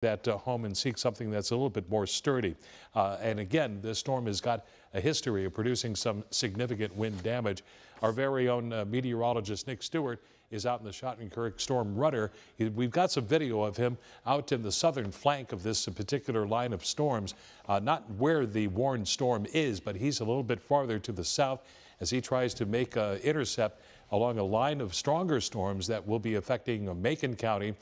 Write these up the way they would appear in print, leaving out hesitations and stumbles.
that home and seek something that's a little bit more sturdy. And again, this storm has got a history of producing some significant wind damage. Our very own meteorologist Nick Stewart is out in the Schottenkirk storm rudder. We've got some video of him out in the southern flank of this particular line of storms, not where the warned storm is, but he's a little bit farther to the south as he tries to make an intercept along a line of stronger storms that will be affecting Macon County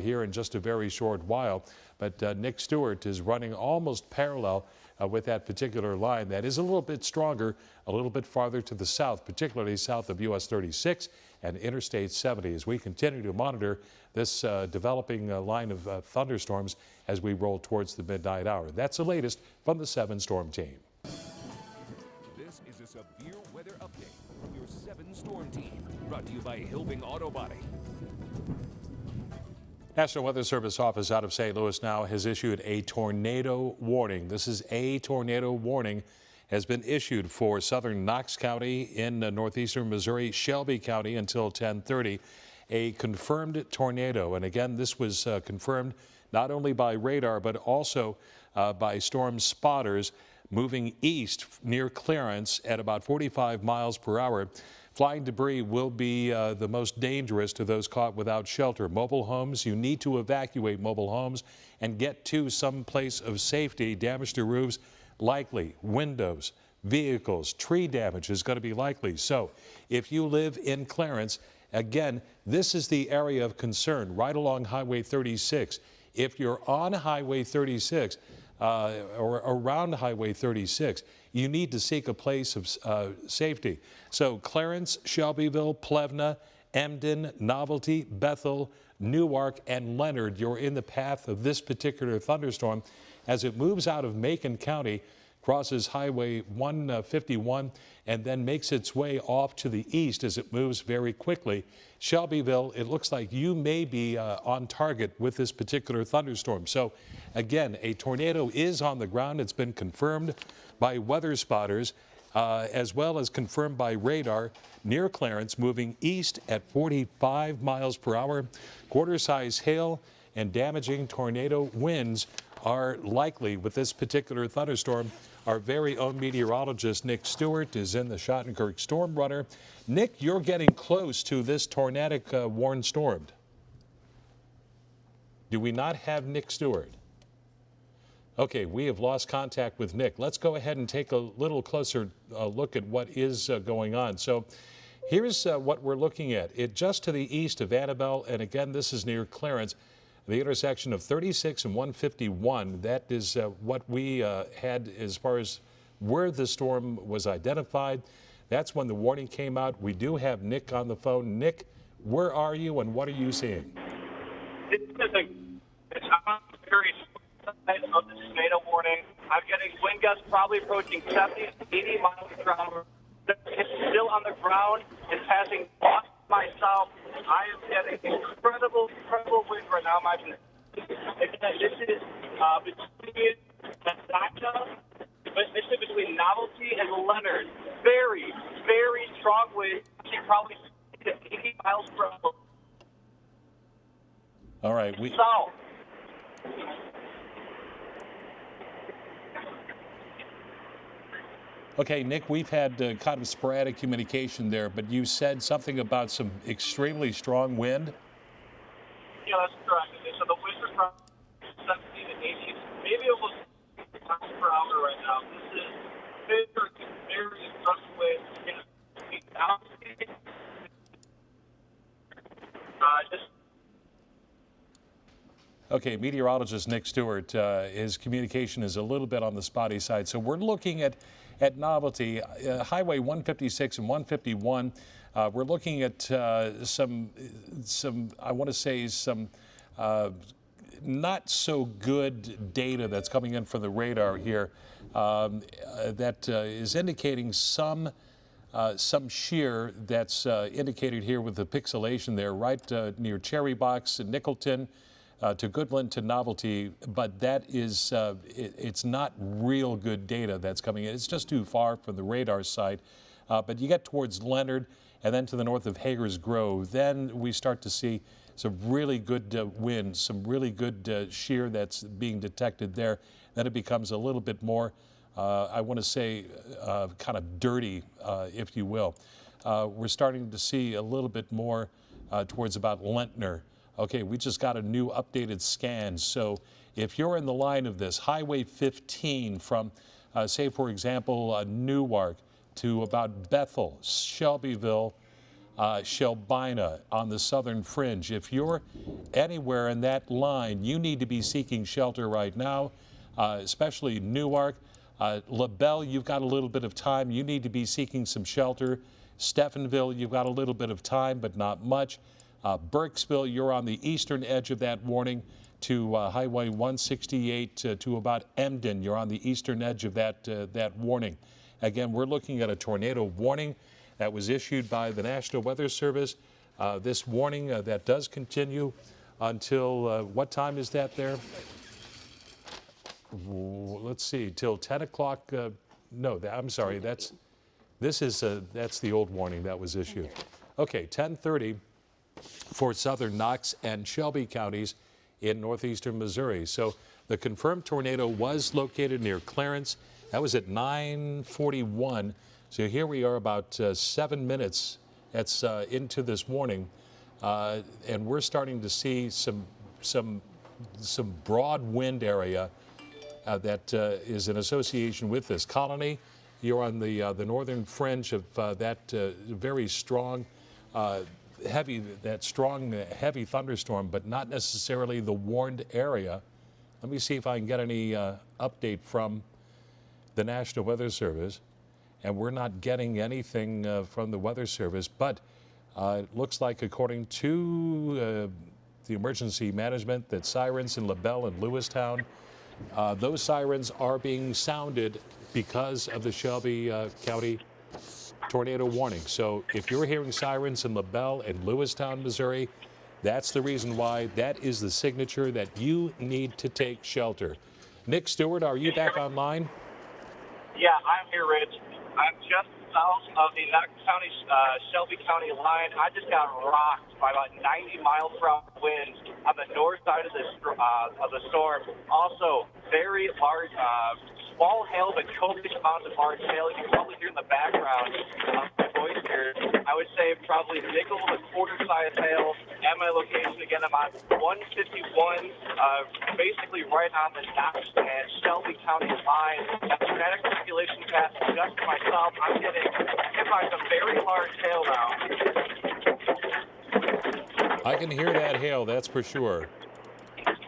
here in just a very short while. But Nick Stewart is running almost parallel with that particular line that is a little bit stronger, a little bit farther to the south, particularly south of US 36 and Interstate 70, as we continue to monitor this developing line of thunderstorms as we roll towards the midnight hour. That's the latest from the 7 Storm Team. This is a severe weather update from your 7 Storm Team, brought to you by Hilbing Auto Body. National Weather Service office out of St. Louis now has issued a tornado warning. This is a tornado warning has been issued for southern Knox County in northeastern Missouri, Shelby County until 10:30. A confirmed tornado. And again, this was confirmed not only by radar, but also by storm spotters moving east near Clarence at about 45 miles per hour. Flying debris will be the most dangerous to those caught without shelter. Mobile homes, you need to evacuate mobile homes and get to some place of safety. Damage to roofs, likely. Windows, vehicles, tree damage is going to be likely. So if you live in Clarence, again, this is the area of concern right along Highway 36. If you're on Highway 36 or around Highway 36, you need to seek a place of safety. So Clarence, Shelbyville, Plevna, Emden, Novelty, Bethel, Newark, and Leonard, you're in the path of this particular thunderstorm as it moves out of Macon County, crosses Highway 151, and then makes its way off to the east as it moves very quickly. Shelbyville, it looks like you may be on target with this particular thunderstorm. So again, a tornado is on the ground. It's been confirmed by weather spotters as well as confirmed by radar near Clarence, moving east at 45 miles per hour. Quarter-size hail and damaging tornado winds are likely with this particular thunderstorm. Our very own meteorologist Nick Stewart is in the Schottenkirk storm runner. Nick, you're getting close to this tornadic warned storm. Do we not have Nick Stewart? Okay, we have lost contact with Nick. Let's go ahead and take a little closer look at what is going on. So here's what we're looking at. It just to the east of Annabelle, and again, this is near Clarence, the intersection of 36 and 151. That is what we had as far as where the storm was identified. That's when the warning came out. We do have Nick on the phone. Nick, where are you and what are you seeing? It's very of the tornado warning. I'm getting wind gusts probably approaching 70 to 80 miles per hour. It's still on the ground and passing off myself. I am getting incredible wind right now. This is between Novelty and Leonard. Very strong wind. Probably 80 miles per hour. All right. Okay, Nick, we've had kind of sporadic communication there, but you said something about some extremely strong wind? Yeah, that's correct. So the winds are from 70 to 80, maybe almost miles per hour right now. This is very strong wind. Okay, meteorologist Nick Stewart, his communication is a little bit on the spotty side. So we're looking at Novelty, Highway 156 and 151. We're looking at some I want to say some not so good data that's coming in from the radar here that is indicating some shear that's indicated here with the pixelation there right near Cherry Box and Nickelton. To Goodland to Novelty, but that is, it's not real good data that's coming in. It's just too far from the radar site. But you get towards Leonard and then to the north of Hager's Grove, then we start to see some really good wind, some really good shear that's being detected there. Then it becomes a little bit more, I want to say, kind of dirty, if you will. We're starting to see a little bit more towards about Lentner. Okay, we just got a new updated scan. So if you're in the line of this, Highway 15 from, say, for example, Newark to about Bethel, Shelbyville, Shelbina on the southern fringe. If you're anywhere in that line, you need to be seeking shelter right now, especially Newark. LaBelle, you've got a little bit of time. You need to be seeking some shelter. Stephenville, you've got a little bit of time, but not much. Burkesville, you're on the eastern edge of that warning to Highway 168 to about Emden. You're on the eastern edge of that warning. Again, we're looking at a tornado warning that was issued by the National Weather Service. This warning that does continue until, what time is that there? Let's see, till 10 o'clock. No, I'm sorry, that's the old warning that was issued. Okay, 10:30 for southern Knox and Shelby counties in northeastern Missouri. So the confirmed tornado was located near Clarence. That was at 9:41. So here we are about 7 minutes into this warning, and we're starting to see some broad wind area that is in association with this. Colony, you're on the northern fringe of that very strong, heavy thunderstorm, but not necessarily the warned area. Let me see if I can get any update from the National Weather Service. And we're not getting anything from the Weather Service, but it looks like, according to the emergency management, that sirens in LaBelle and Lewistown, those sirens are being sounded because of the Shelby County tornado warning. So if you're hearing sirens in LaBelle and Lewistown, Missouri, that's the reason why. That is the signature that you need to take shelter. Nick Stewart, are you back online? Yeah, I'm here, Rich. I'm just south of the Knox County, Shelby County line. I just got rocked by about 90 miles per hour winds on the north side of the storm. Also, very large, small hail, but copious amounts of large hail. You can probably hear in the background my voice here. I would say probably nickel to quarter-size hail. At my location, again, I'm on 151, basically right on the Knox and Shelby County line. That dramatic circulation path just to my south. I'm getting hit by some very large hail now. I can hear that hail, that's for sure.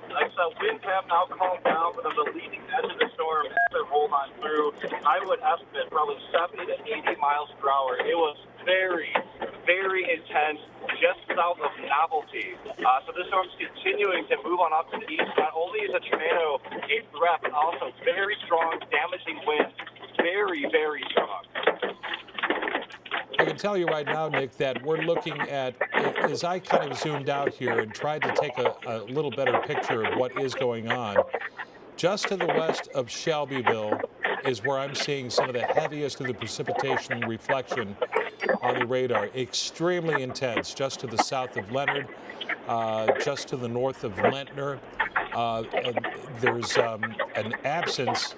Like so, winds have now calmed down, but on the leading edge of the storm, as it rolled on through, I would estimate probably 70 to 80 miles per hour. It was very, very intense, just south of Novelty. So this storm's continuing to move on up to the east. Not only is a tornado a threat, but also very strong, damaging winds. Very, very strong. I can tell you right now, Nick, that we're looking at, as I kind of zoomed out here and tried to take a little better picture of what is going on, just to the west of Shelbyville is where I'm seeing some of the heaviest of the precipitation reflection on the radar. Extremely intense, just to the south of Leonard, just to the north of Lentner. There's an absence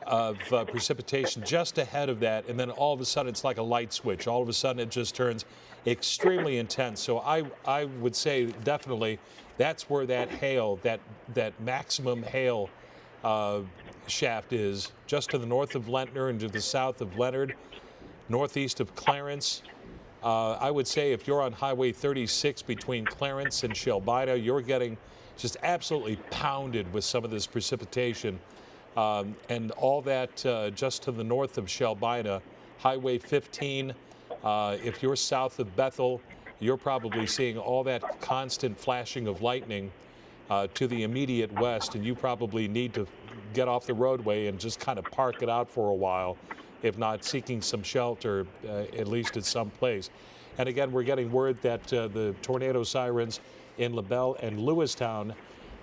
of precipitation just ahead of that, and then all of a sudden it's like a light switch. All of a sudden it just turns extremely intense. So I would say definitely that's where that hail, that maximum hail shaft is, just to the north of Lentner and to the south of Leonard, northeast of Clarence. I would say if you're on Highway 36 between Clarence and Shelbina, you're getting just absolutely pounded with some of this precipitation. And all that just to the north of Shelbina, Highway 15. If you're south of Bethel, you're probably seeing all that constant flashing of lightning to the immediate west, and you probably need to get off the roadway and just kind of park it out for a while, if not seeking some shelter, at least at some place. And again, we're getting word that the tornado sirens in LaBelle and Lewistown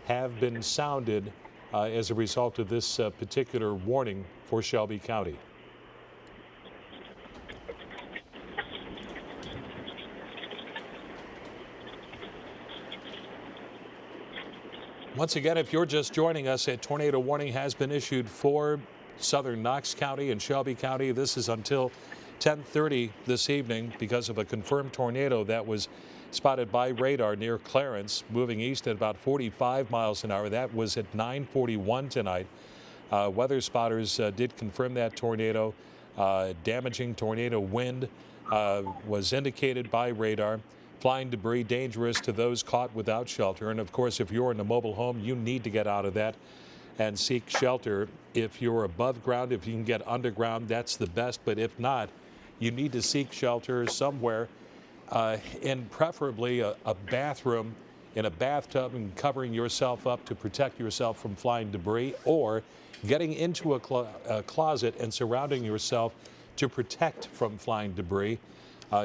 have been sounded as a result of this particular warning for Shelby County. Once again, if you're just joining us, a tornado warning has been issued for southern Knox County and Shelby County. This is until 10:30 this evening because of a confirmed tornado that was spotted by radar near Clarence, moving east at about 45 miles an hour. That was at 9:41 tonight. Weather spotters did confirm that tornado. Damaging tornado wind was indicated by radar. Flying debris dangerous to those caught without shelter. And of course, if you're in a mobile home, you need to get out of that and seek shelter. If you're above ground, if you can get underground, that's the best. But if not, you need to seek shelter somewhere, in preferably a bathroom, in a bathtub, and covering yourself up to protect yourself from flying debris, or getting into a closet and surrounding yourself to protect from flying debris.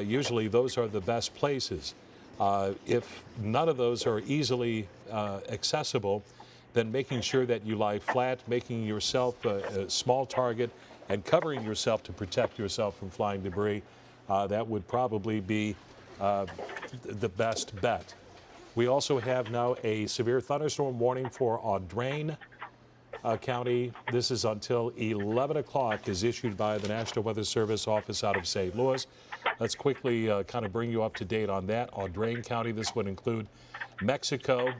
Usually those are the best places. If none of those are easily accessible, then making sure that you lie flat, making yourself a small target, and covering yourself to protect yourself from flying debris, that would probably be the best bet. We also have now a severe thunderstorm warning for Audrain County. This is until 11 o'clock, is issued by the National Weather Service office out of St. Louis. Let's quickly kind of bring you up to date on that. Audrain County, this would include Mexico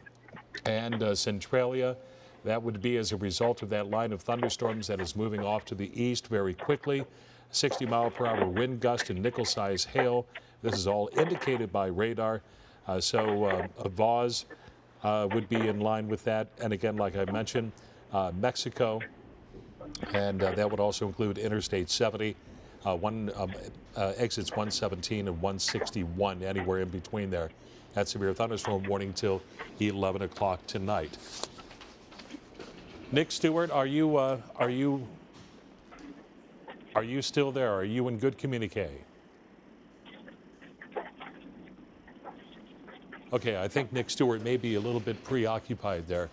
and Centralia. That would be as a result of that line of thunderstorms that is moving off to the east very quickly. 60-mile-per-hour wind gust and nickel-size hail. This is all indicated by radar. So a Vaz would be in line with that. And again, like I mentioned, Mexico, and that would also include Interstate 70, exits 117 and 161, anywhere in between there. That severe thunderstorm warning till 11 o'clock tonight. Nick Stewart, are you still there? Are you in good communique? Okay, I think Nick Stewart may be a little bit preoccupied there.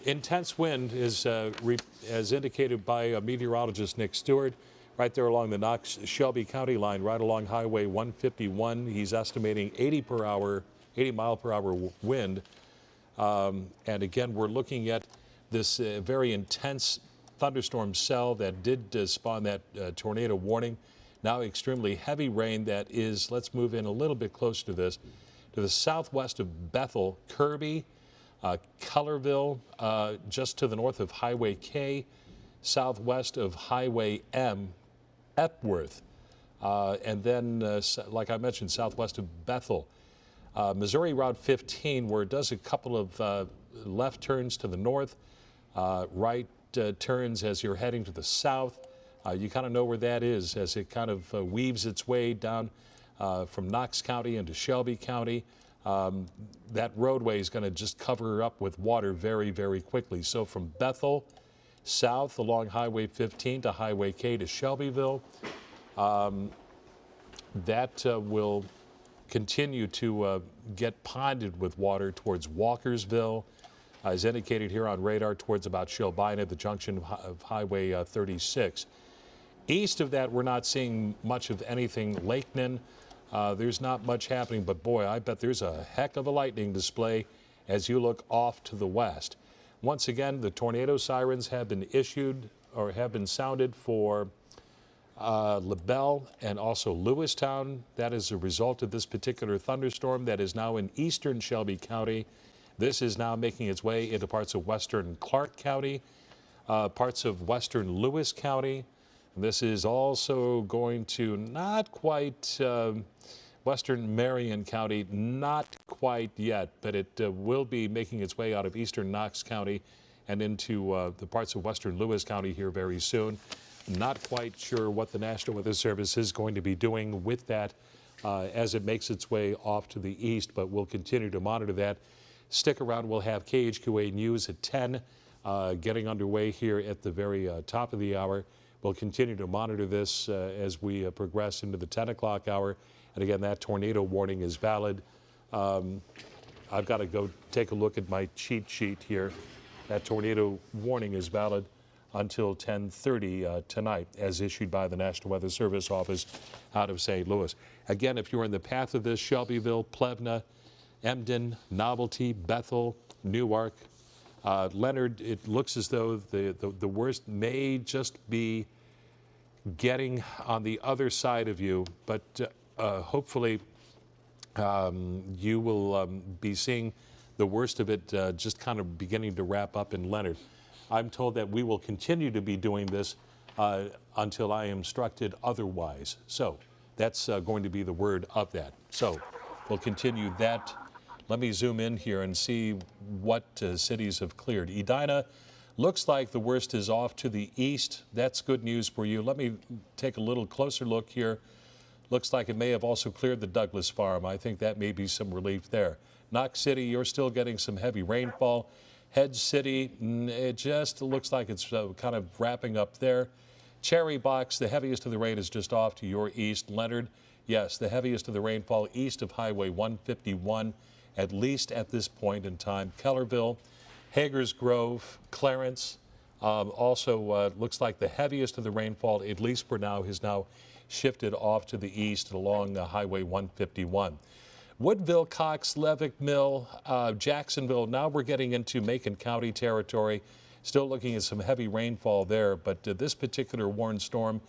Intense wind is, as indicated by meteorologist Nick Stewart, right there along the Knox-Shelby County line, right along Highway 151. He's estimating 80 mile per hour wind. And again, we're looking at this very intense thunderstorm cell that did spawn that tornado warning. Now extremely heavy rain that is, let's move in a little bit closer to this, to the southwest of Bethel, Kirby, Cullerville, just to the north of Highway K, southwest of Highway M, Epworth, and then, like I mentioned, southwest of Bethel. Missouri Route 15, where it does a couple of left turns to the north, right turns as you're heading to the south. You kind of know where that is as it kind of weaves its way down from Knox County into Shelby County. That roadway is going to just cover up with water very, very quickly. So from Bethel south along Highway 15 to Highway K to Shelbyville, that will continue to get ponded with water towards Walkersville, as indicated here on radar, towards about Shelbyna, the junction of Highway 36. East of that, we're not seeing much of anything. Lakenan, there's not much happening, but boy, I bet there's a heck of a lightning display as you look off to the west. Once again, the tornado sirens have been issued or have been sounded for LaBelle and also Lewistown. That is a result of this particular thunderstorm that is now in eastern Shelby County. This is now making its way into parts of western Clark County, parts of western Lewis County. This is also going to not quite western Marion County, not quite yet, but it will be making its way out of eastern Knox County and into the parts of western Lewis County here very soon. Not quite sure what the National Weather Service is going to be doing with that as it makes its way off to the east, but we'll continue to monitor that. Stick around. We'll have KHQA News at 10 getting underway here at the very top of the hour. We'll continue to monitor this as we progress into the 10 o'clock hour. And again, that tornado warning is valid. I've got to go take a look at my cheat sheet here. That tornado warning is valid until 10:30 tonight, as issued by the National Weather Service office out of St. Louis. Again, if you're in the path of this, Shelbyville, Plevna, Emden, Novelty, Bethel, Newark, Leonard, it looks as though the worst may just be getting on the other side of you, but hopefully you will be seeing the worst of it just kind of beginning to wrap up in Leonard. I'm told that we will continue to be doing this until I am instructed otherwise. So that's going to be the word of that. So we'll continue that. Let me zoom in here and see what cities have cleared. Edina, looks like the worst is off to the east. That's good news for you. Let me take a little closer look here. Looks like it may have also cleared the Douglas Farm. I think that may be some relief there. Knox City, you're still getting some heavy rainfall. Head City, it just looks like it's kind of wrapping up there. Cherry Box, the heaviest of the rain is just off to your east. Leonard, yes, the heaviest of the rainfall east of Highway 151, at least at this point in time. Kellerville, Hager's Grove, Clarence, also looks like the heaviest of the rainfall, at least for now, has now shifted off to the east along Highway 151. Woodville, Cox, Levick, Mill, Jacksonville, now we're getting into Macon County territory. Still looking at some heavy rainfall there, but this particular warned storm,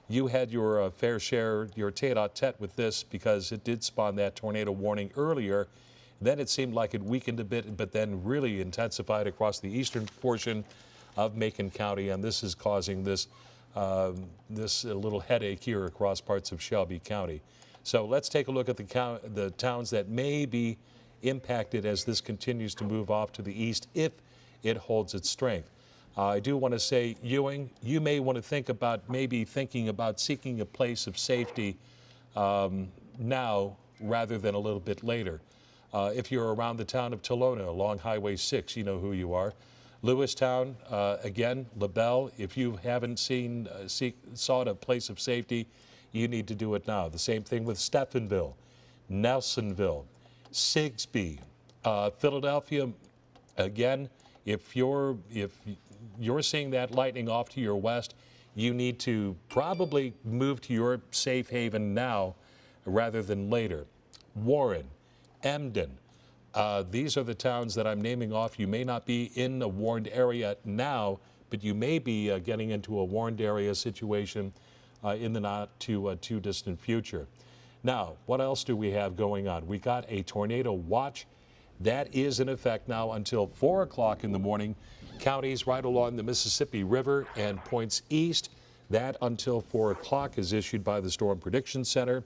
you had your fair share, your tete-a-tete with this because it did spawn that tornado warning earlier. Then it seemed like it weakened a bit, but then really intensified across the eastern portion of Macon County, and this is causing this little headache here across parts of Shelby County. So let's take a look at the towns that may be impacted as this continues to move off to the east if it holds its strength. I do want to say, Ewing, you may want to think about thinking about seeking a place of safety now rather than a little bit later. If you're around the town of Tolona along Highway 6, you know who you are. Lewistown, again, LaBelle, if you haven't sought a place of safety, you need to do it now. The same thing with Stephenville, Nelsonville, Sigsbee, Philadelphia. Again, if you're seeing that lightning off to your west, you need to probably move to your safe haven now rather than later. Warren, Emden, these are the towns that I'm naming off. You may not be in a warned area now, but you may be getting into a warned area situation in the not too distant future. Now, what else do we have going on? We got a tornado watch that is in effect now until 4 o'clock in the morning. Counties right along the Mississippi River and points east. That until 4 o'clock is issued by the Storm Prediction Center.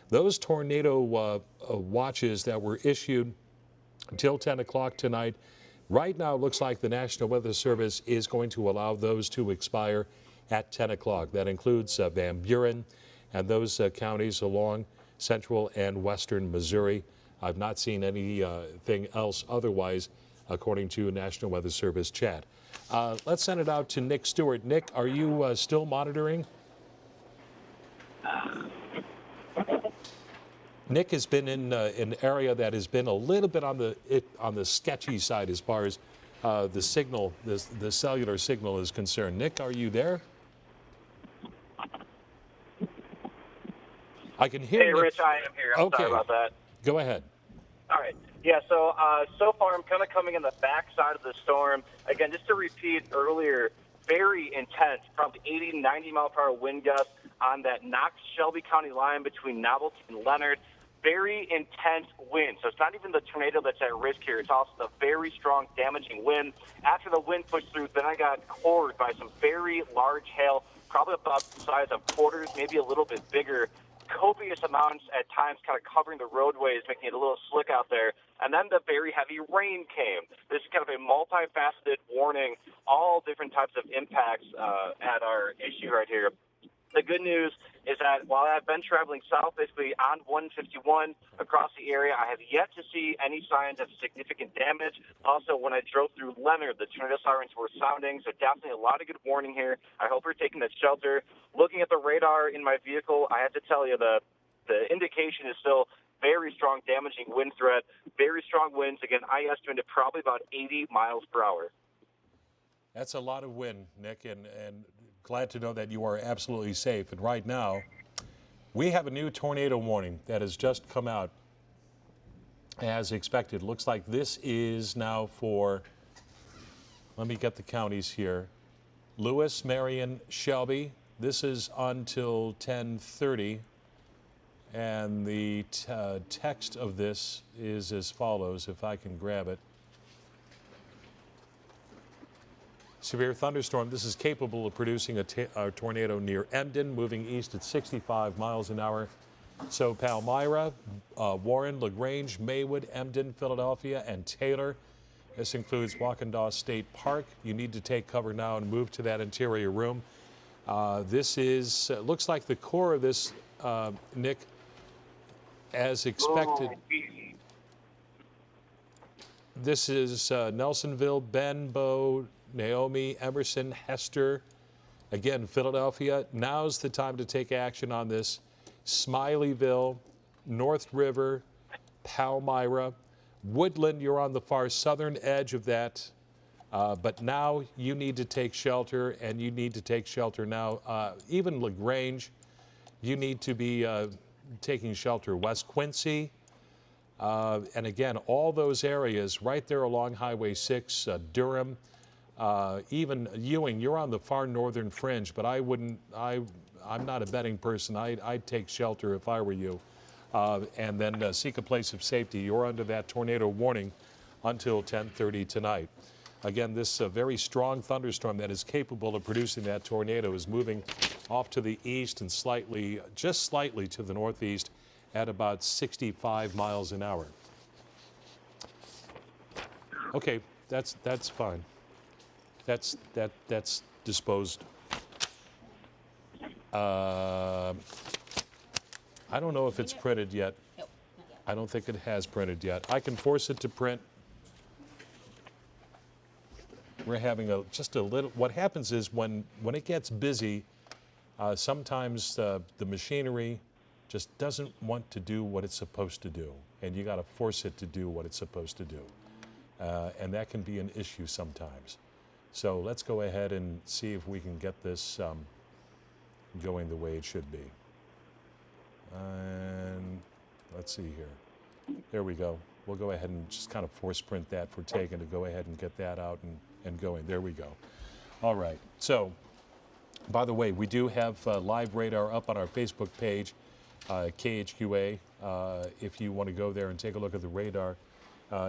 Those tornado watches that were issued until 10 o'clock tonight, right now it looks like the National Weather Service is going to allow those to expire at 10 o'clock. That includes Van Buren and those counties along central and western Missouri. I've not seen anything else otherwise, according to National Weather Service chat. Let's send it out to Nick Stewart. Nick, are you still monitoring? Nick has been in an area that has been a little bit on the sketchy side as far as the signal, the cellular signal is concerned. Nick, are you there? I can hear you. Hey, Rich, I am here. I'm sorry about that. Go ahead. All right. Yeah, so far I'm kind of coming in the backside of the storm. Again, just to repeat earlier, very intense, probably 80, 90 mile per hour wind gusts on that Knox-Shelby County line between Novelty and Leonard. Very intense wind. So it's not even the tornado that's at risk here. It's also the very strong, damaging wind. After the wind pushed through, then I got cored by some very large hail, probably about the size of quarters, maybe a little bit bigger. Copious amounts at times kind of covering the roadways, making it a little slick out there. And then the very heavy rain came. This is kind of a multifaceted warning, all different types of impacts at our issue right here. The good news is that while I've been traveling south, basically on 151 across the area, I have yet to see any signs of significant damage. Also, when I drove through Leonard, the tornado sirens were sounding, so definitely a lot of good warning here. I hope you're taking that shelter. Looking at the radar in my vehicle, I have to tell you the indication is still very strong, damaging wind threat, very strong winds. Again, I estimated probably about 80 miles per hour. That's a lot of wind, Nick, and glad to know that you are absolutely safe. And right now, we have a new tornado warning that has just come out as expected. Looks like this is now for let me get the counties here. Lewis, Marion, Shelby. This is until 10:30. And the text of this is as follows, if I can grab it. Severe thunderstorm. This is capable of producing a tornado near Emden, moving east at 65 miles an hour. So Palmyra, Warren, LaGrange, Maywood, Emden, Philadelphia, and Taylor. This includes Waukesha State Park. You need to take cover now and move to that interior room. This is, looks like the core of this, Nick, as expected. This is Nelsonville, Benbow, Naomi, Emerson, Hester. Again, Philadelphia. Now's the time to take action on this. Smileyville, North River, Palmyra. Woodland, you're on the far southern edge of that. But now you need to take shelter, and you need to take shelter now. Even LaGrange, you need to be taking shelter. West Quincy, and again, all those areas right there along Highway 6, Durham, even Ewing, you're on the far northern fringe, but I'm not a betting person. I'd take shelter if I were you. And then seek a place of safety. You're under that tornado warning until 10:30 tonight. Again, this very strong thunderstorm that is capable of producing that tornado is moving off to the east and just slightly to the northeast at about 65 miles an hour. Okay, that's fine. That's disposed. I don't know if it's printed yet. Nope, not yet. I don't think it has printed yet. I can force it to print. We're having just a little, what happens is when it gets busy, sometimes the machinery just doesn't want to do what it's supposed to do. And you got to force it to do what it's supposed to do. And that can be an issue sometimes. So let's go ahead and see if we can get this going the way it should be. And let's see here. There we go. We'll go ahead and just kind of force print that for taken to go ahead and get that out and going. There we go. All right. So, by the way, we do have live radar up on our Facebook page, KHQA. If you want to go there and take a look at the radar,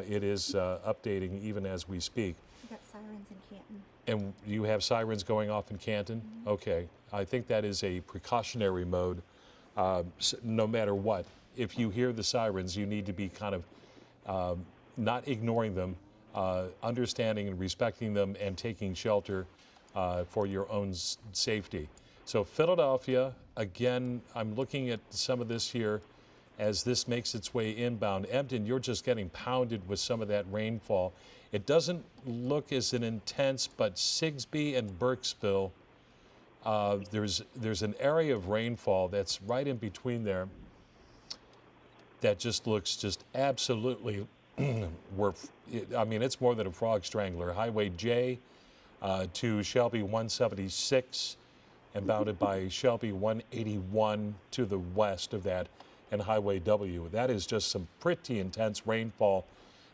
it is updating even as we speak. We got sirens in Canton. And you have sirens going off in Canton? Mm-hmm. Okay. I think that is a precautionary mode. No matter what, if you hear the sirens, you need to be kind of not ignoring them, understanding and respecting them, and taking shelter for your own safety. So Philadelphia, again, I'm looking at some of this here as this makes its way inbound. Emden, you're just getting pounded with some of that rainfall. It doesn't look as an intense, but Sigsbee and Burkesville, there's an area of rainfall that's right in between there that just looks just absolutely, I mean, it's more than a frog strangler. Highway J to Shelby 176 and bounded by Shelby 181 to the west of that, and Highway W. That is just some pretty intense rainfall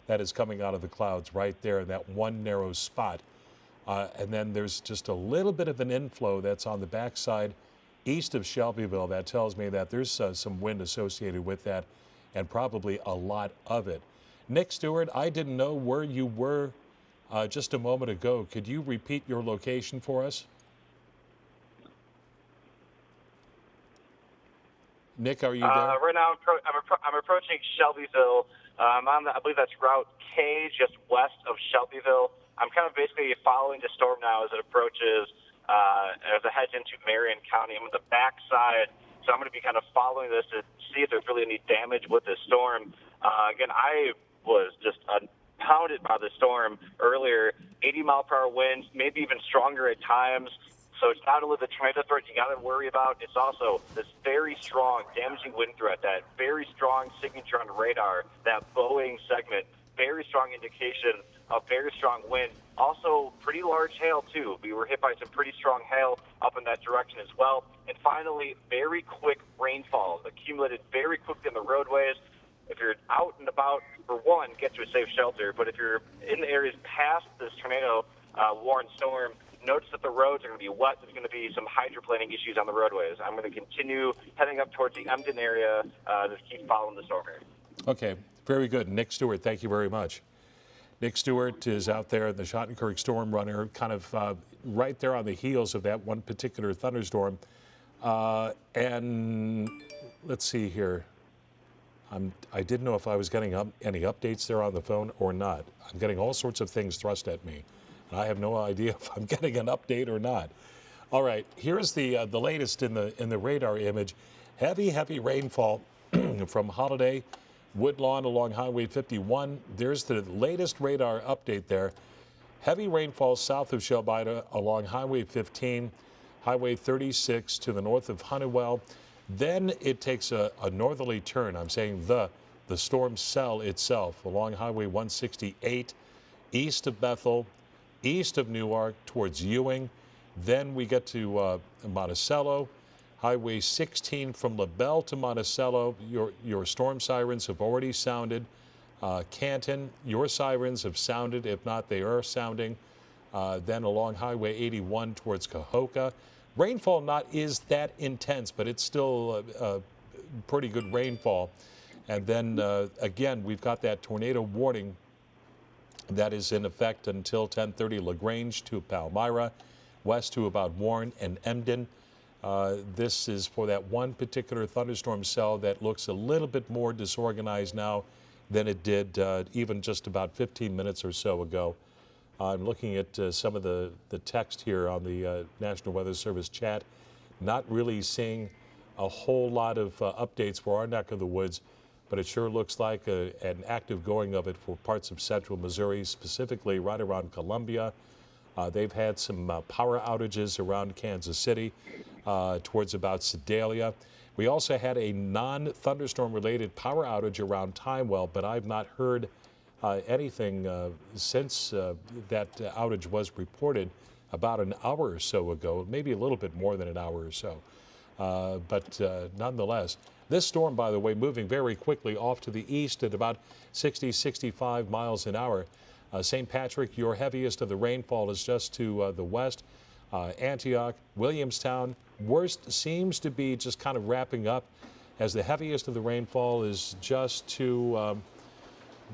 that is coming out of the clouds right there in that one narrow spot. And then there's just a little bit of an inflow that's on the backside east of Shelbyville. That tells me that there's some wind associated with that, and probably a lot of it. Nick Stewart, I didn't know where you were just a moment ago. Could you repeat your location for us? Nick, are you there? Right now, I'm approaching Shelbyville. I'm on I believe that's Route K, just west of Shelbyville. I'm kind of basically following the storm now as it approaches, as it heads into Marion County. I'm on the backside, so I'm going to be kind of following this to see if there's really any damage with this storm. Again, I was just pounded by the storm earlier. 80-mile-per-hour winds, maybe even stronger at times. So it's not only the tornado threat you got to worry about, it's also this very strong damaging wind threat, that very strong signature on the radar, that bowing segment, very strong indication of very strong wind. Also, pretty large hail, too. We were hit by some pretty strong hail up in that direction as well. And finally, very quick rainfall, accumulated very quickly on the roadways. If you're out and about, for one, get to a safe shelter. But if you're in the areas past this tornado Warren storm. Notice that the roads are going to be wet. There's going to be some hydroplaning issues on the roadways. I'm going to continue heading up towards the Emden area. Just keep following the storm here. Okay, very good. Nick Stewart, thank you very much. Nick Stewart is out there in the Schottenkirk storm runner, kind of right there on the heels of that one particular thunderstorm. And let's see here. I didn't know if I was getting any updates there on the phone or not. I'm getting all sorts of things thrust at me, and I have no idea if I'm getting an update or not. All right, here's the latest in the radar image. Heavy rainfall from Holiday, Woodlawn along Highway 51. There's the latest radar update there. Heavy rainfall south of Shelbyville along Highway 15, Highway 36 to the north of Honeywell. Then it takes a northerly turn. I'm saying the storm cell itself along Highway 168, east of Bethel, east of Newark towards Ewing. Then we get to Monticello, Highway 16 from LaBelle to Monticello. Your storm sirens have already sounded. Canton, your sirens have sounded. If not, they are sounding. Then along Highway 81 towards Cahokia. Rainfall not is that intense, but it's still pretty good rainfall. And then again, we've got that tornado warning that is in effect until 10:30. LaGrange to Palmyra, west to about Warren and Emden. This is for that one particular thunderstorm cell that looks a little bit more disorganized now than it did even just about 15 minutes or so ago. I'm looking at some of the text here on the National Weather Service chat. Not really seeing a whole lot of updates for our neck of the woods, but it sure looks like an active going of it for parts of central Missouri, specifically right around Columbia. They've had some power outages around Kansas City towards about Sedalia. We also had a non-thunderstorm related power outage around Timewell, but I've not heard anything since that outage was reported about an hour or so ago, maybe a little bit more than an hour or so. But nonetheless, this storm, by the way, moving very quickly off to the east at about 60, 65 miles an hour. St. Patrick, your heaviest of the rainfall is just to the west. Antioch, Williamstown, worst seems to be just kind of wrapping up as the heaviest of the rainfall is just to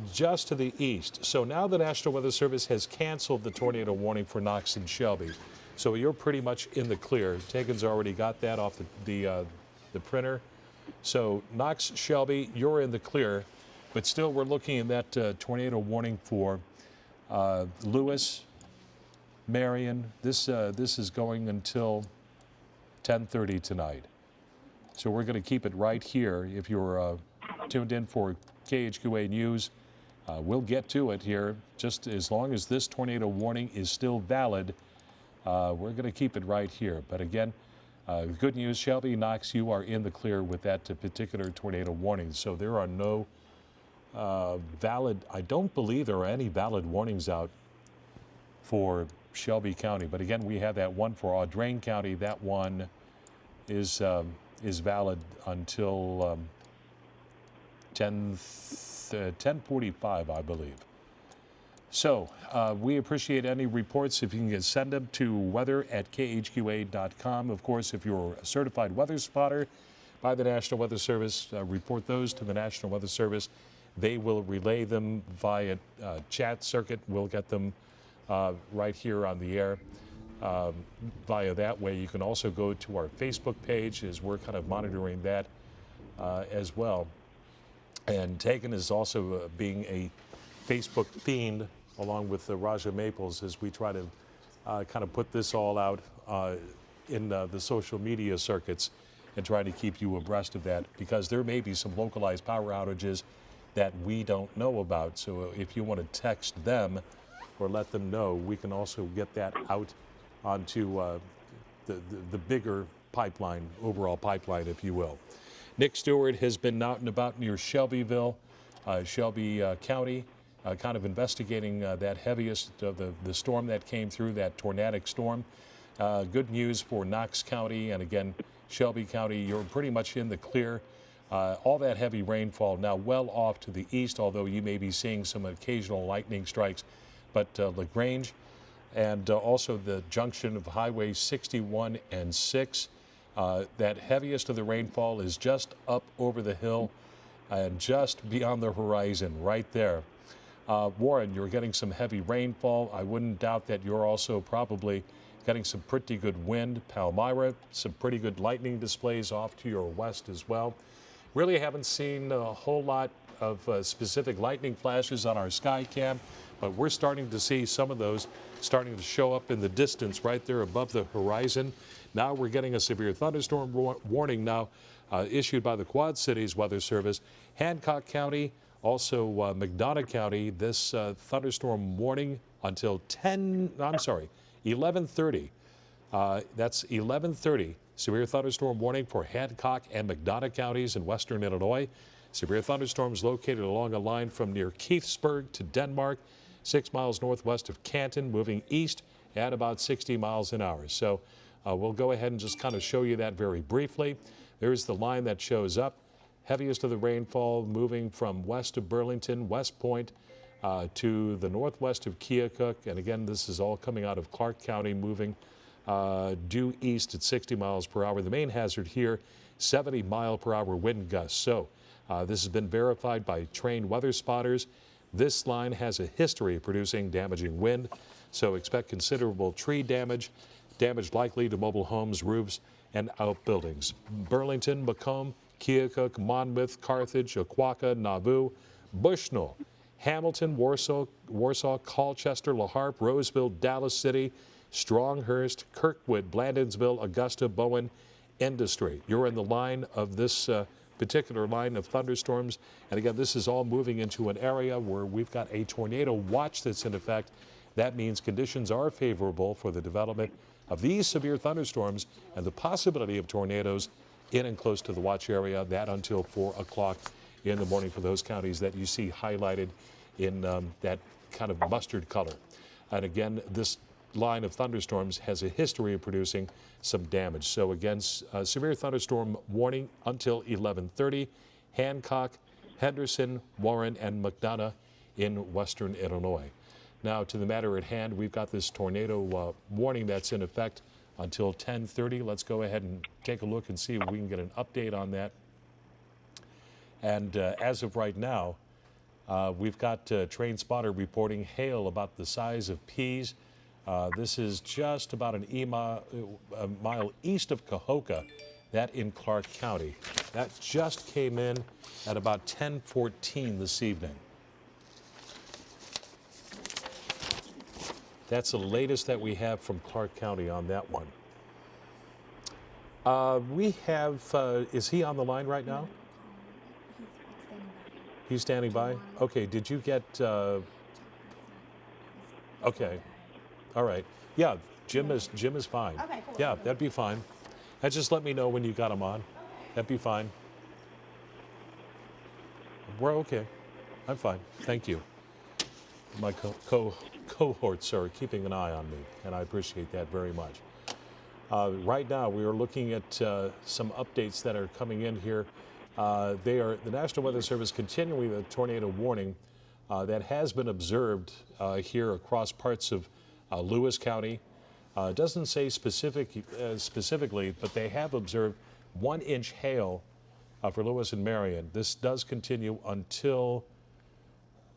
the east. So now the National Weather Service has canceled the tornado warning for Knox and Shelby. So you're pretty much in the clear. Tagan's already got that off the printer. So Knox, Shelby, you're in the clear. But still, we're looking at that tornado warning for Lewis, Marion. This is going until 10:30 tonight. So we're going to keep it right here. If you're tuned in for KHQA News, we'll get to it here. Just as long as this tornado warning is still valid, we're going to keep it right here. But again, good news, Shelby, Knox, you are in the clear with that particular tornado warning. So there are no valid, I don't believe there are any valid warnings out for Shelby County. But again, we have that one for Audrain County. That one is valid until 10:45, I believe. So we appreciate any reports. If you can send them to weather@khqa.com. Of course, if you're a certified weather spotter by the National Weather Service, report those to the National Weather Service. They will relay them via chat circuit. We'll get them right here on the air via that way. You can also go to our Facebook page as we're kind of monitoring that as well. And Tagan is also being a Facebook fiend along with Raja Maples as we try to kind of put this all out in the social media circuits and try to keep you abreast of that, because there may be some localized power outages that we don't know about. So if you want to text them or let them know, we can also get that out onto the bigger pipeline, overall pipeline, if you will. Nick Stewart has been out and about near Shelbyville, Shelby County, kind of investigating that heaviest of the storm that came through, that tornadic storm. Good news for Knox County and again, Shelby County. You're pretty much in the clear. All that heavy rainfall now well off to the east, although you may be seeing some occasional lightning strikes. But LaGrange and also the junction of Highway 61 and 6. That heaviest of the rainfall is just up over the hill and just beyond the horizon right there. Warren, you're getting some heavy rainfall. I wouldn't doubt that you're also probably getting some pretty good wind. Palmyra, some pretty good lightning displays off to your west as well. Really haven't seen a whole lot of specific lightning flashes on our sky cam, but we're starting to see some of those starting to show up in the distance right there above the horizon. Now we're getting a severe thunderstorm warning now issued by the Quad Cities Weather Service. Hancock County, also McDonough County, this thunderstorm warning until 11:30. That's 11:30. Severe thunderstorm warning for Hancock and McDonough counties in western Illinois. Severe thunderstorms located along a line from near Keithsburg to Denmark, 6 miles northwest of Canton, moving east at about 60 miles an hour. So we'll go ahead and just kind of show you that very briefly. There's the line that shows up. Heaviest of the rainfall moving from west of Burlington, West Point, to the northwest of Keokuk. And again, this is all coming out of Clark County, moving due east at 60 miles per hour. The main hazard here, 70 mile per hour wind gusts. So this has been verified by trained weather spotters. This line has a history of producing damaging wind, so expect considerable tree damage likely to mobile homes, roofs, and outbuildings. Burlington, Macomb, Keokuk, Monmouth, Carthage, Oquawka, Nauvoo, Bushnell, Hamilton, Warsaw, Colchester, La Harpe, Roseville, Dallas City, Stronghurst, Kirkwood, Blandonsville, Augusta, Bowen, Industry. You're in the line of this particular line of thunderstorms. And again, this is all moving into an area where we've got a tornado watch that's in effect. That means conditions are favorable for the development of these severe thunderstorms and the possibility of tornadoes in and close to the watch area, that until 4 o'clock in the morning for those counties that you see highlighted in that kind of mustard color. And again, this line of thunderstorms has a history of producing some damage. So again, severe thunderstorm warning until 11:30. Hancock, Henderson, Warren, and McDonough in western Illinois. Now to the matter at hand, we've got this tornado warning that's in effect until 10:30. Let's go ahead and take a look and see if we can get an update on that. And as of right now, we've got train spotter reporting hail about the size of peas. This is just about a mile east of Cahokia, that in Clark County. That just came in at about 10:14 this evening. That's the latest that we have from Clark County on that one. We have, is he on the line right now? He's standing by? Okay, did you get, okay. All right. Yeah, Jim is fine. Okay, cool. Yeah, that'd be fine. And just let me know when you got him on. That'd be fine. We're okay. I'm fine. Thank you. My cohorts are keeping an eye on me, and I appreciate that very much. Right now, we are looking at some updates that are coming in here. The National Weather Service continuing the tornado warning that has been observed here across parts of Lewis County. It doesn't say specifically, but they have observed 1-inch hail for Lewis and Marion. This does continue until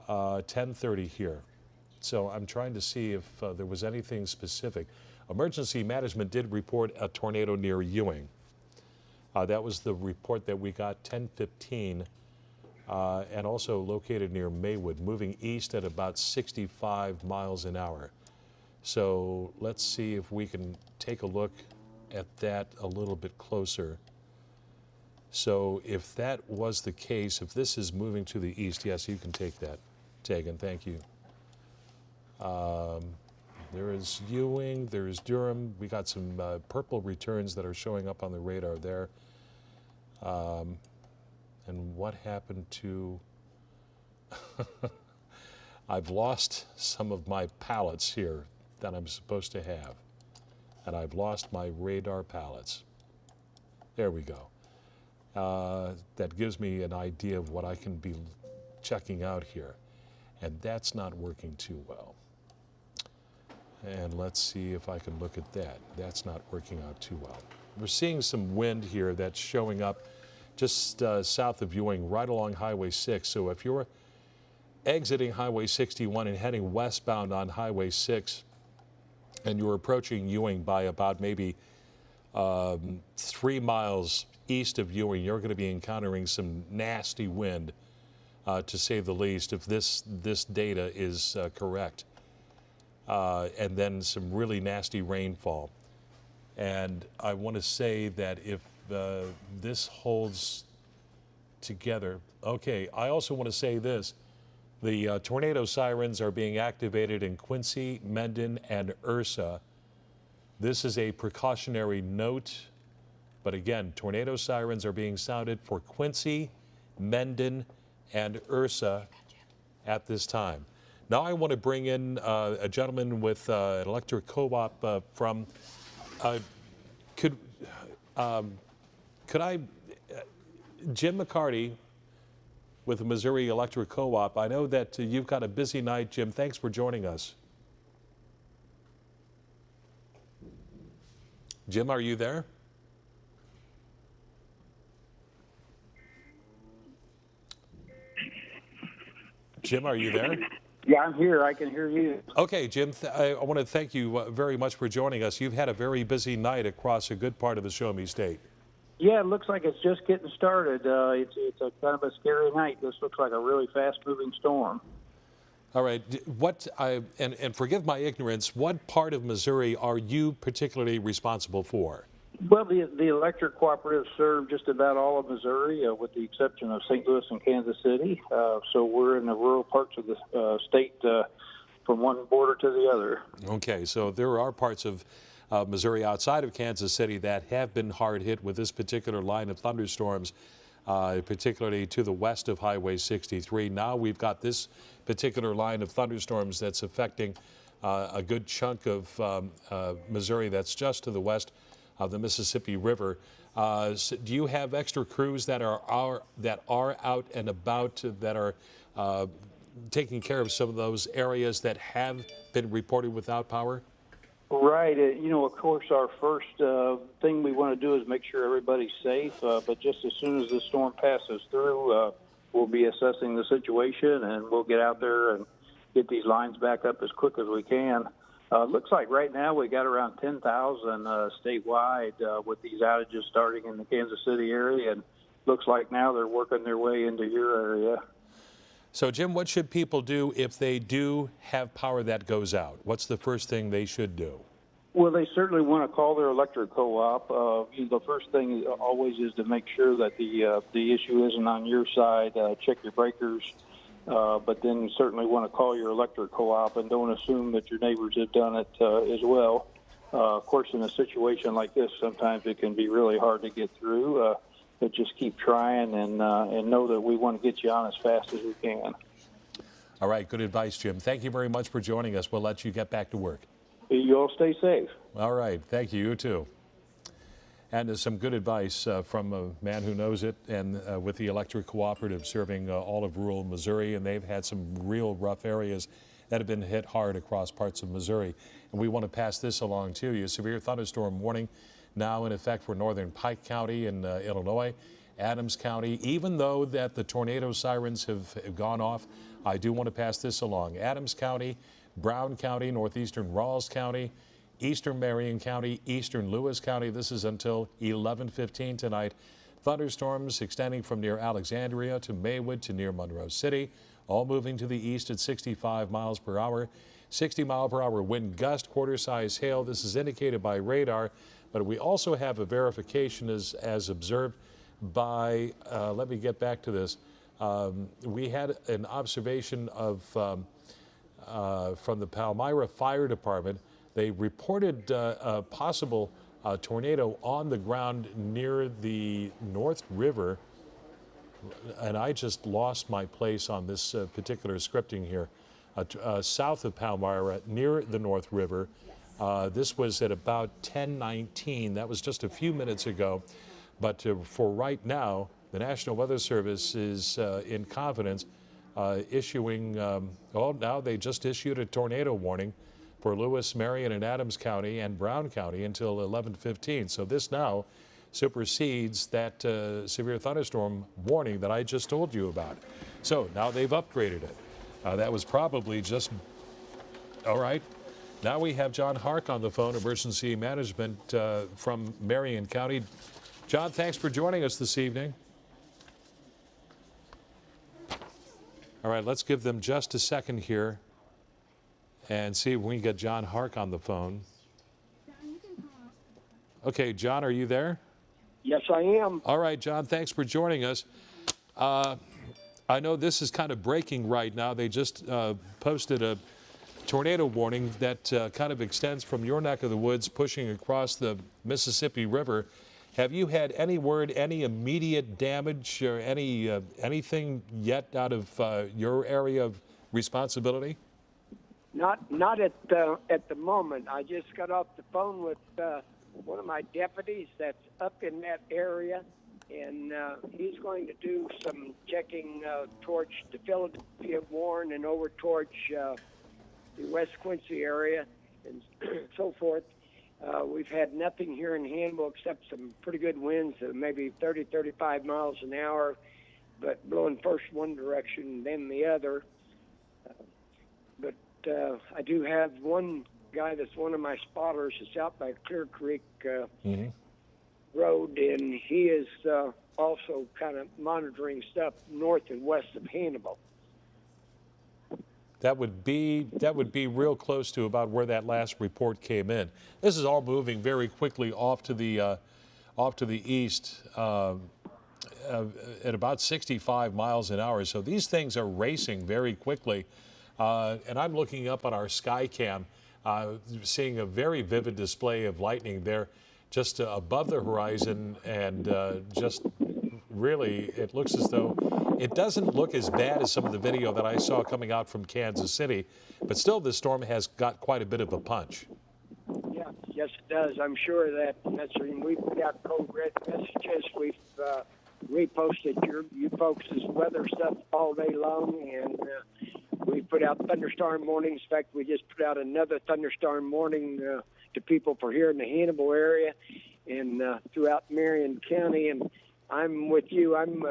10:30 here. So I'm trying to see if there was anything specific. Emergency management did report a tornado near Ewing. That was the report that we got 10:15, and also located near Maywood, moving east at about 65 miles an hour. So let's see if we can take a look at that a little bit closer. So if that was the case, if this is moving to the east, yes, you can take that, Tegan, thank you. There is Ewing, there is Durham. We got some purple returns that are showing up on the radar there. And what happened to... I've lost some of my palettes here that I'm supposed to have. And I've lost my radar palettes. There we go. That gives me an idea of what I can be checking out here. And that's not working too well. And let's see if I can look at that. That's not working out too well. We're seeing some wind here that's showing up just south of Ewing, right along Highway 6. So if you're exiting Highway 61 and heading westbound on Highway 6, and you're approaching Ewing by about maybe 3 miles east of Ewing, you're going to be encountering some nasty wind, to say the least, if this data is correct. And then some really nasty rainfall. And I want to say that if this holds together, okay, I also want to say this. The tornado sirens are being activated in Quincy, Mendon, and Ursa. This is a precautionary note, but again, tornado sirens are being sounded for Quincy, Mendon, and Ursa at this time. Now I want to bring in a gentleman with an electric co-op from, could I, Jim McCarty with the Missouri Electric Co-op. I know that you've got a busy night, Jim. Thanks for joining us. Jim, are you there? Jim, are you there? Yeah, I'm here. I can hear you. Okay, Jim, I want to thank you very much for joining us. You've had a very busy night across a good part of the Show Me State. Yeah, it looks like it's just getting started. It's a kind of a scary night. This looks like a really fast-moving storm. All right. And forgive my ignorance, what part of Missouri are you particularly responsible for? Well, the electric cooperatives serve just about all of Missouri, with the exception of St. Louis and Kansas City. So we're in the rural parts of the state from one border to the other. Okay, so there are parts of Missouri outside of Kansas City that have been hard hit with this particular line of thunderstorms, particularly to the west of Highway 63. Now we've got this particular line of thunderstorms that's affecting a good chunk of Missouri that's just to the west of the Mississippi River. So do you have extra crews that are out and about that are taking care of some of those areas that have been reported without power? Right. Of course, our first thing we want to do is make sure everybody's safe. But just as soon as the storm passes through, we'll be assessing the situation, and we'll get out there and get these lines back up as quick as we can. Looks like right now we got around 10,000 statewide with these outages starting in the Kansas City area, and looks like now they're working their way into your area. So, Jim, what should people do if they do have power that goes out? What's the first thing they should do? Well, they certainly want to call their electric co-op. The first thing always is to make sure that the issue isn't on your side. Check your breakers. But then you certainly want to call your electric co-op, and don't assume that your neighbors have done it as well. Of course, in a situation like this, sometimes it can be really hard to get through. But just keep trying and know that we want to get you on as fast as we can. All right, good advice, Jim. Thank you very much for joining us. We'll let you get back to work. You all stay safe. All right, thank you. You too. And some good advice from a man who knows it, and with the electric cooperative serving all of rural Missouri, and they've had some real rough areas that have been hit hard across parts of Missouri. And we want to pass this along to you. Severe thunderstorm warning now in effect for northern Pike County in Illinois, Adams County. Even though that the tornado sirens have gone off, I do want to pass this along. Adams County, Brown County, northeastern Rawls County, eastern Marion County, eastern Lewis County. This is until 11:15 tonight. Thunderstorms extending from near Alexandria to Maywood to near Monroe City, all moving to the east at 65 miles per hour. 60-mile-per-hour wind gust, quarter-size hail. This is indicated by radar, but we also have a verification as observed by, let me get back to this. We had an observation of from the Palmyra Fire Department. They reported a possible tornado on the ground near the North River, and I just lost my place on this particular scripting here. South of Palmyra, near the North River. This was at about 10:19. That was just a few minutes ago. But for right now, the National Weather Service is in confidence issuing, now they just issued a tornado warning for Lewis, Marion, and Adams County and Brown County until 11:15. So this now supersedes that severe thunderstorm warning that I just told you about. So now they've upgraded it. That was probably just, all right. Now we have John Hark on the phone, Emergency Management from Marion County. John, thanks for joining us this evening. All right, let's give them just a second here and see if we can get John Hark on the phone. Okay, John, are you there? Yes, I am. All right, John, thanks for joining us. I know this is kind of breaking right now. They just posted a tornado warning that kind of extends from your neck of the woods, pushing across the Mississippi River. Have you had any word, any immediate damage, or anything yet out of your area of responsibility? Not at the moment. I just got off the phone with one of my deputies that's up in that area, and he's going to do some checking towards the Philadelphia, Warren, and over towards the West Quincy area and so forth. We've had nothing here in Hannibal except some pretty good winds, maybe 30, 35 miles an hour, but blowing first one direction, then the other. But I do have one guy that's one of my spotters that's out by Clear Creek Road, and he is also kind of monitoring stuff north and west of Hannibal. That would be real close to about where that last report came in. This is all moving very quickly off to the east at about 65 miles an hour. So these things are racing very quickly. And I'm looking up on our Skycam, seeing a very vivid display of lightning there, just above the horizon, and just really, it looks as though it doesn't look as bad as some of the video that I saw coming out from Kansas City, but still this storm has got quite a bit of a punch. Yeah, yes it does. I'm sure that's we put out code red messages. We've reposted you folks' weather stuff all day long, and we put out thunderstorm warnings. In fact, we just put out another thunderstorm warning to people for here in the Hannibal area and throughout Marion County. And I'm with you. I'm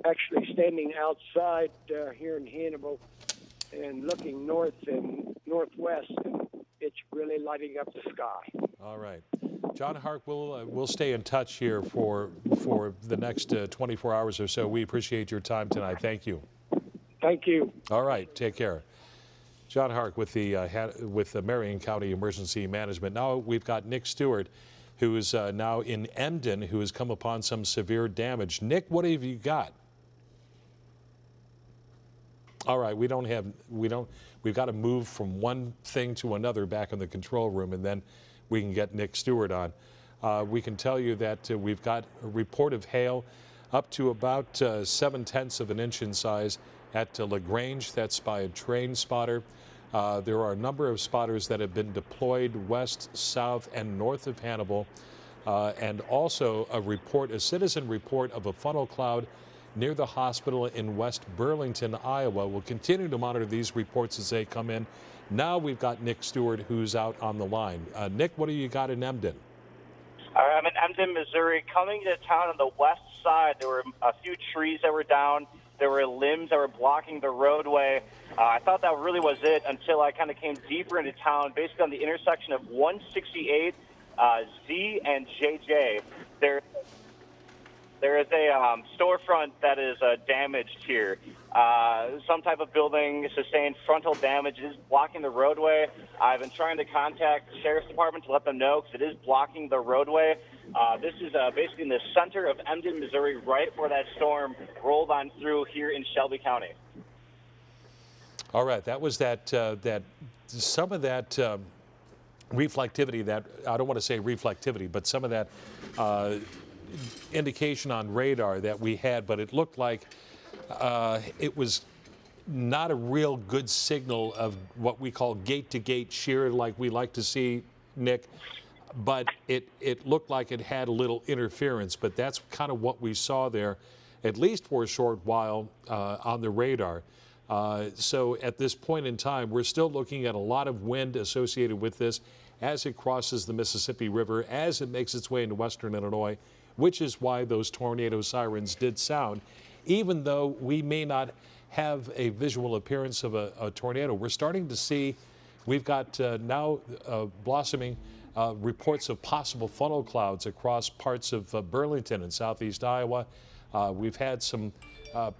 actually standing outside here in Hannibal and looking north and northwest, and it's really lighting up the sky. All right. John Hark, we'll stay in touch here for the next 24 hours or so. We appreciate your time tonight. Thank you. Thank you. All right. Take care. John Hark with the Marion County Emergency Management. Now we've got Nick Stewart, who is now in Emden, who has come upon some severe damage. Nick, what have you got? All right, we've got to move from one thing to another back in the control room, and then we can get Nick Stewart on. We can tell you that we've got a report of hail up to about 7/10 of an inch in size at LaGrange. That's by a train spotter. There are a number of spotters that have been deployed west, south, and north of Hannibal, and also a citizen report of a funnel cloud near the hospital in West Burlington, Iowa. We'll continue to monitor these reports as they come in. Now we've got Nick Stewart, who's out on the line. Nick, what do you got in Emden? I'm in Emden, Missouri. Coming to town on the west side, there were a few trees that were down. There were limbs that were blocking the roadway. I thought that really was it until I kind of came deeper into town, basically on the intersection of 168, Z, and JJ. There is a storefront that is damaged here. Some type of building sustained frontal damage. It is blocking the roadway. I've been trying to contact the Sheriff's Department to let them know because it is blocking the roadway. This is basically in the center of Emden, Missouri, right where that storm rolled on through here in Shelby County. All right, that was some of that reflectivity, that I don't want to say reflectivity, but some of that indication on radar that we had, but it looked like it was not a real good signal of what we call gate-to-gate shear like we like to see, Nick, but it looked like it had a little interference, but that's kind of what we saw there, at least for a short while on the radar. So at this point in time, we're still looking at a lot of wind associated with this as it crosses the Mississippi River, as it makes its way into western Illinois, which is why those tornado sirens did sound. Even though we may not have a visual appearance of a tornado, we're starting to see, we've got now blossoming reports of possible funnel clouds across parts of Burlington and southeast Iowa. We've had some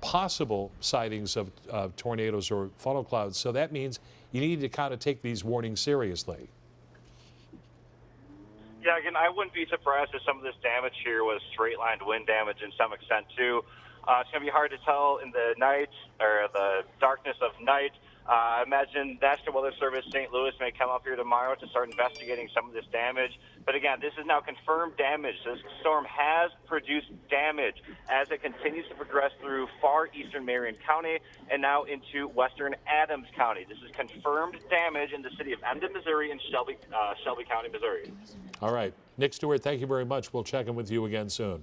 possible sightings of tornadoes or funnel clouds. So that means you need to kind of take these warnings seriously. Yeah, again, I wouldn't be surprised if some of this damage here was straight-lined wind damage in some extent, too. It's going to be hard to tell in the night or the darkness of night. I imagine National Weather Service St. Louis may come up here tomorrow to start investigating some of this damage. But again, this is now confirmed damage. This storm has produced damage as it continues to progress through far eastern Marion County and now into western Adams County. This is confirmed damage in the city of Emden, Missouri, and Shelby County, Missouri. All right. Nick Stewart, thank you very much. We'll check in with you again soon.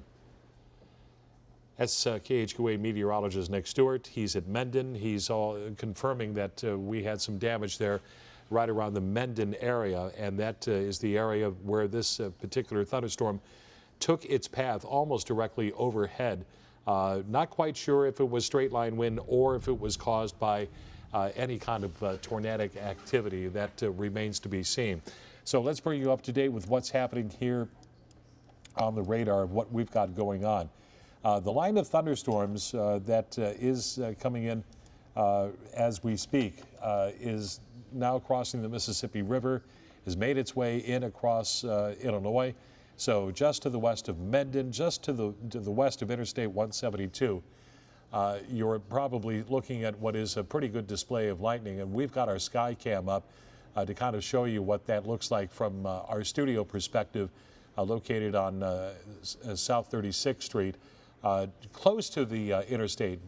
That's KHQA meteorologist Nick Stewart. He's at Mendon. He's all confirming that we had some damage there right around the Mendon area, and that is the area where this particular thunderstorm took its path almost directly overhead. Not quite sure if it was straight line wind or if it was caused by any kind of tornadic activity. That remains to be seen. So let's bring you up to date with what's happening here on the radar of what we've got going on. The line of thunderstorms that is coming in as we speak is now crossing the Mississippi River, has made its way in across Illinois. So just to the west of Mendon, just to the west of Interstate 172, you're probably looking at what is a pretty good display of lightning. And we've got our sky cam up to kind of show you what that looks like from our studio perspective, located on South 36th Street. Close to the interstate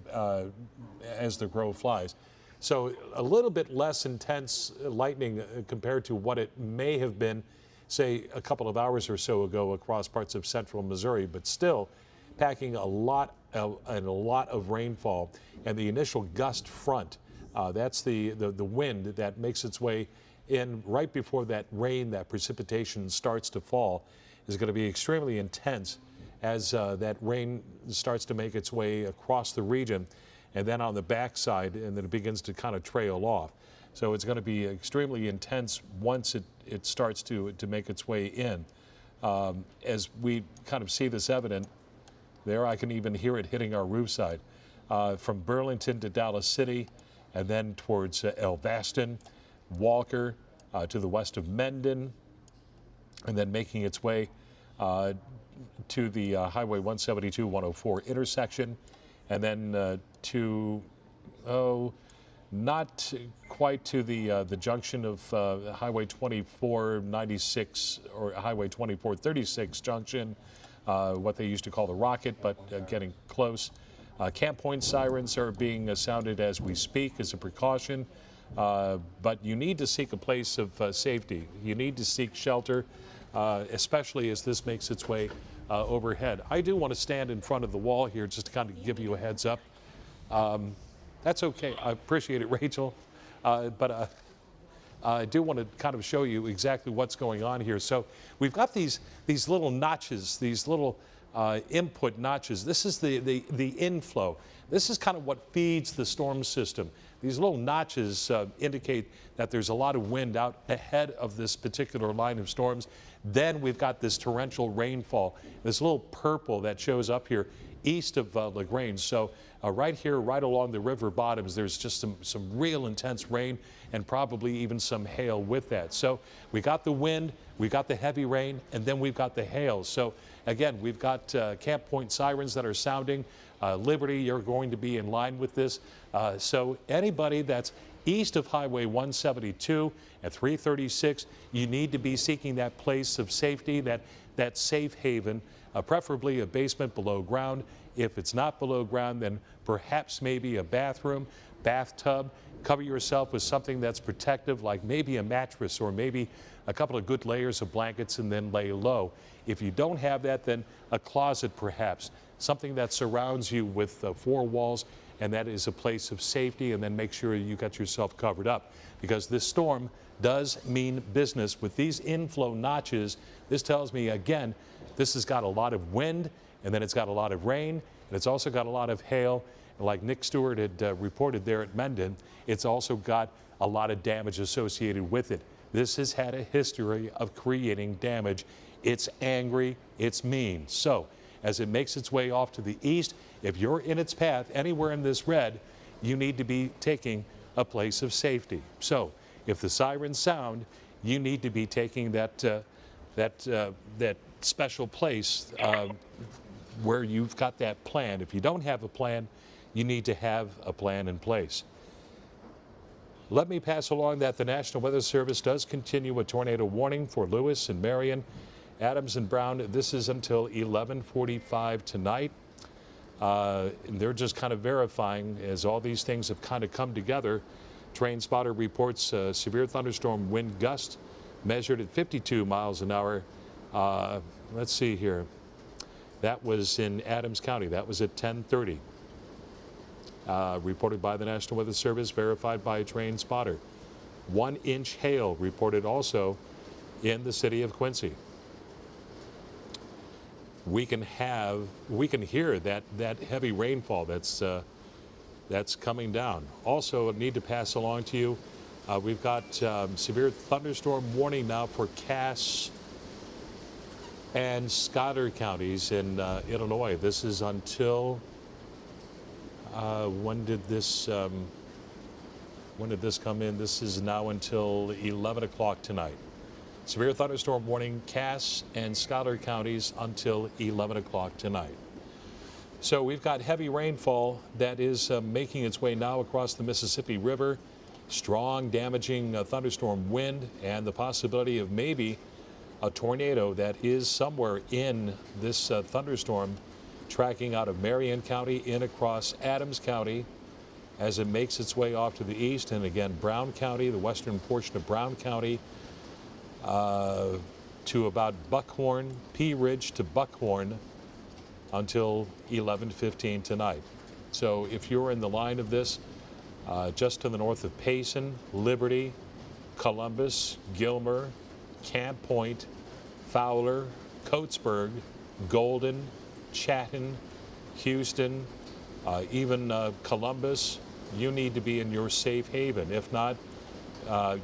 as the Grove flies. So a little bit less intense lightning compared to what it may have been, say, a couple of hours or so ago across parts of central Missouri, but still packing a lot of rainfall. And the initial gust front, that's the wind that makes its way in right before that rain, that precipitation starts to fall, is going to be extremely intense as that rain starts to make its way across the region, and then on the backside, and then it begins to kind of trail off. So it's going to be extremely intense once it starts to make its way in. As we kind of see this evident, there I can even hear it hitting our roof side. From Burlington to Dallas City, and then towards Elvaston, Walker, to the west of Mendon, and then making its way to the Highway 172-104 intersection, and then not quite to the junction of Highway 2496 or Highway 2436 junction, what they used to call the Rocket, but getting close. Camp Point sirens are being sounded as we speak as a precaution, but you need to seek a place of safety. You need to seek shelter, especially as this makes its way overhead. I do want to stand in front of the wall here just to kind of give you a heads up. That's okay. I appreciate it, Rachel. But I do want to kind of show you exactly what's going on here. So we've got these little notches, these little input notches. This is the inflow. This is kind of what feeds the storm system. These little notches indicate that there's a lot of wind out ahead of this particular line of storms. Then we've got this torrential rainfall, this little purple that shows up here east of LaGrange. So right here, right along the river bottoms, there's just some real intense rain and probably even some hail with that. So we got the wind, we got the heavy rain, and then we've got the hail. So again, we've got Camp Point sirens that are sounding. Liberty, you're going to be in line with this. So anybody that's east of Highway 172 and 336, you need to be seeking that place of safety, that safe haven, preferably a basement below ground. If it's not below ground, then perhaps maybe a bathroom, bathtub. Cover yourself with something that's protective, like maybe a mattress or maybe a couple of good layers of blankets, and then lay low. If you don't have that, then a closet perhaps, something that surrounds you with four walls and that is a place of safety, and then make sure you got yourself covered up, because this storm does mean business. With these inflow notches, this tells me, again, this has got a lot of wind, and then it's got a lot of rain, and it's also got a lot of hail. And like Nick Stewart had reported there at Mendon, it's also got a lot of damage associated with it. This has had a history of creating damage. It's angry, it's mean. So as it makes its way off to the east, if you're in its path anywhere in this red, you need to be taking a place of safety. So if the sirens sound, you need to be taking that special place where you've got that plan. If you don't have a plan, you need to have a plan in place. Let me pass along that the National Weather Service does continue a tornado warning for Lewis and Marion, Adams and Brown. This is until 11:45 tonight. They're just kind of verifying as all these things have kind of come together. Train spotter reports severe thunderstorm wind gust measured at 52 miles an hour. Let's see here. That was in Adams County. That was at 10:30. Reported by the National Weather Service, verified by a train spotter. 1-inch hail reported also in the city of Quincy. We can hear that heavy rainfall that's coming down. Also, I need to pass along to you, we've got severe thunderstorm warning now for Cass and Schuyler counties in Illinois. This is until when did this come in? This is now until 11 o'clock tonight. Severe thunderstorm warning, Cass and Schuyler counties until 11 o'clock tonight. So we've got heavy rainfall that is making its way now across the Mississippi River. Strong, damaging thunderstorm wind, and the possibility of maybe a tornado that is somewhere in this thunderstorm, tracking out of Marion County in across Adams County as it makes its way off to the east, and again Brown County, the western portion of Brown County, to about Buckhorn, Pea Ridge to Buckhorn until 11:15 tonight. So if you're in the line of this, just to the north of Payson, Liberty, Columbus, Gilmer, Camp Point, Fowler, Coatesburg, Golden, Chatton, Houston, even Columbus, you need to be in your safe haven. If not,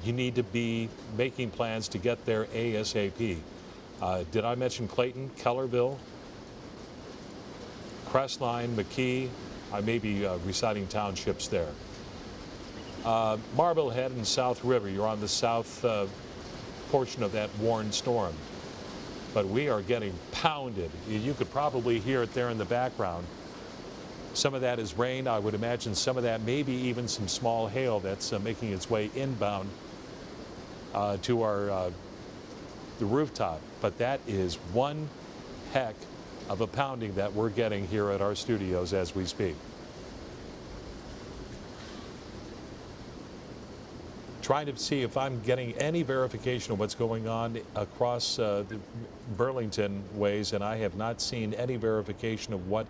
you need to be making plans to get there ASAP. Did I mention Clayton, Kellerville, Crestline, McKee? I may be reciting townships there. Marblehead and South River, you're on the south portion of that Warren storm. But we are getting pounded. You could probably hear it there in the background. Some of that is rain. I would imagine some of that, maybe even some small hail that's making its way inbound to our the rooftop. But that is one heck of a pounding that we're getting here at our studios as we speak. Trying to see if I'm getting any verification of what's going on across the Burlington ways, and I have not seen any verification of what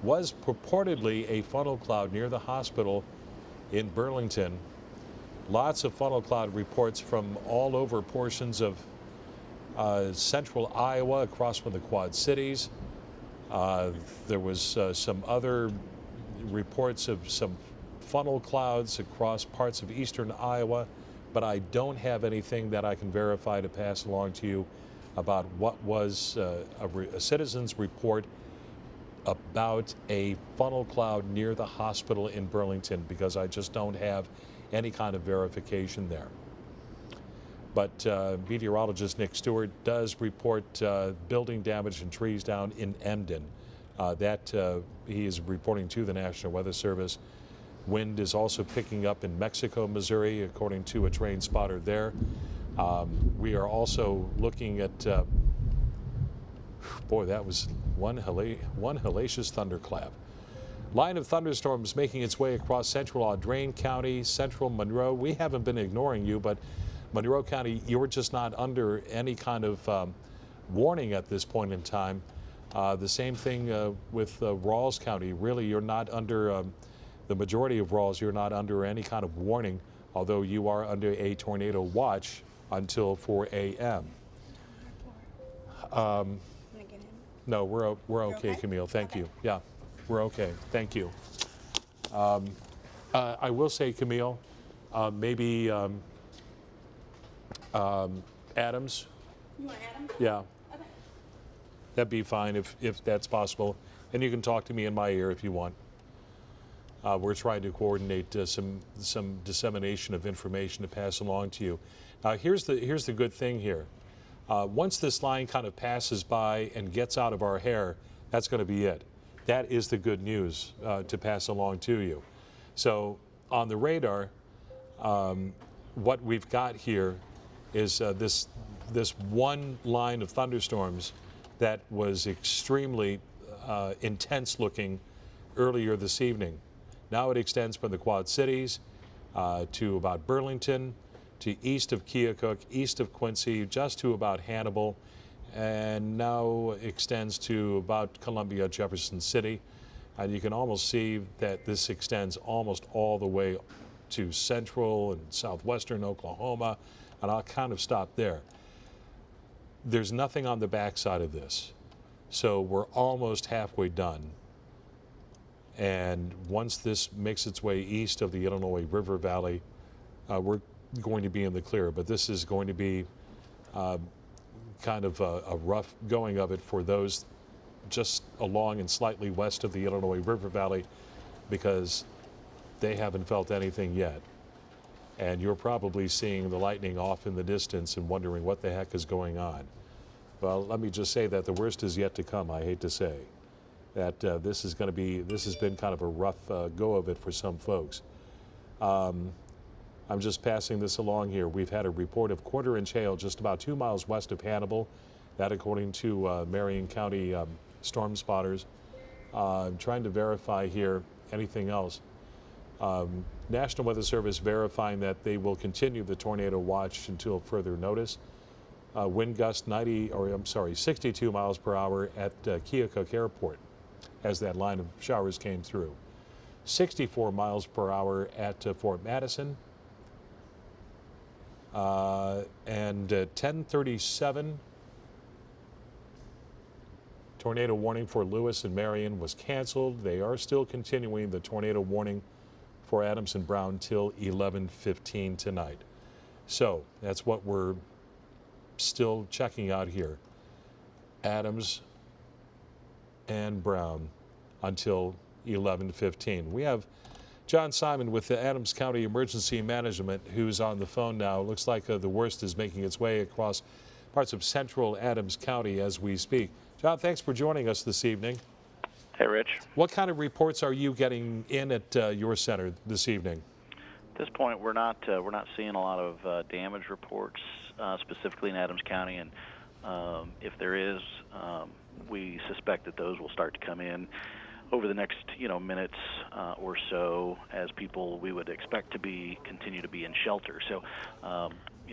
was purportedly a funnel cloud near the hospital in Burlington. Lots of funnel cloud reports from all over portions of central Iowa, across from the Quad Cities. There was some other reports of some funnel clouds across parts of eastern Iowa, but I don't have anything that I can verify to pass along to you about what was a citizen's report about a funnel cloud near the hospital in Burlington, because I just don't have any kind of verification there. But meteorologist Nick Stewart does report building damage and trees down in Emden. He is reporting to the National Weather Service. Wind is also picking up in Mexico, Missouri, according to a train spotter there. We are also looking at, boy, that was one hellacious thunderclap. Line of thunderstorms making its way across central Audrain County, central Monroe. We haven't been ignoring you, but Monroe County, you're just not under any kind of warning at this point in time. The same thing with Rawls County. Really, you're not under The majority of Rawls, you're not under any kind of warning, although you are under a tornado watch until 4 a.m. No, we're okay, Camille. Thank you. Yeah, we're okay. Thank you. I will say, Camille, maybe Adams. You want Adam? Yeah, Okay. that'd be fine if that's possible. And you can talk to me in my ear if you want. We're trying to coordinate some dissemination of information to pass along to you. Now, here's the good thing here. Once this line kind of passes by and gets out of our hair, that's going to be it. That is the good news to pass along to you. So on the radar, what we've got here is this one line of thunderstorms that was extremely intense looking earlier this evening. Now it extends from the Quad Cities to about Burlington, to east of Keokuk, east of Quincy, just to about Hannibal, and now extends to about Columbia, Jefferson City. And you can almost see that this extends almost all the way to central and southwestern Oklahoma, and I'll kind of stop there. There's nothing on the backside of this, so we're almost halfway done. And once this makes its way east of the Illinois River Valley, we're going to be in the clear. But this is going to be kind of a rough going of it for those just along and slightly west of the Illinois River Valley, because they haven't felt anything yet. And you're probably seeing the lightning off in the distance and wondering what the heck is going on. Well, let me just say that the worst is yet to come, I hate to say. That this has been kind of a rough go of it for some folks. I'm just passing this along here. We've had a report of quarter-inch hail just about 2 miles west of Hannibal. That according to Marion County storm spotters. I'm trying to verify here anything else. National Weather Service verifying that they will continue the tornado watch until further notice. Wind gust 62 miles per hour at Keokuk Airport as that line of showers came through. 64 miles per hour at Fort Madison. And 10:37, tornado warning for Lewis and Marion was canceled. They are still continuing the tornado warning for Adams and Brown till 11:15 tonight. So that's what we're still checking out here. Adams and Brown until 11:15. We have John Simon with the Adams County Emergency Management, who's on the phone now. Looks like the worst is making its way across parts of central Adams County as we speak. John, thanks for joining us this evening. Hey, Rich. What kind of reports are you getting in at your center this evening? At this point, we're not seeing a lot of damage reports, specifically in Adams County, and if there is, we suspect that those will start to come in over the next minutes or so, as people we would expect to continue to be in shelter. So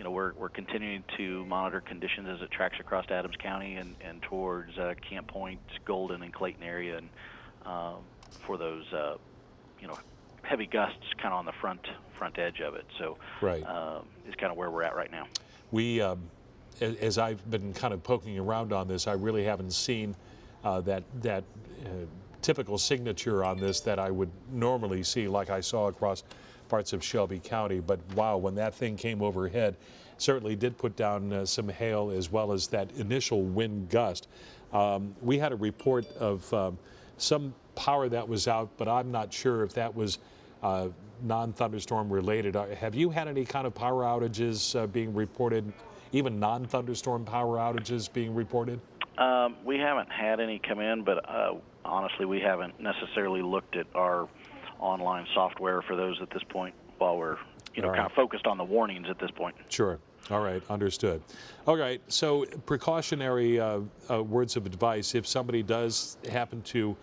we're continuing to monitor conditions as it tracks across Adams County and towards Camp Point, Golden, and Clayton area, and for those heavy gusts kind of on the front edge of it. So right. Is kind of where we're at right now. We, as I've been kind of poking around on this, I really haven't seen that typical signature on this that I would normally see, like I saw across parts of Shelby County. But wow, when that thing came overhead, certainly did put down some hail as well as that initial wind gust. We had a report of some power that was out, but I'm not sure if that was non-thunderstorm related. Have you had any kind of power outages being reported, even non-thunderstorm power outages being reported? We haven't had any come in, but honestly, we haven't necessarily looked at our online software for those at this point, while we're kind of focused on the warnings at this point. Sure. All right. Understood. All right. So precautionary words of advice if somebody does happen to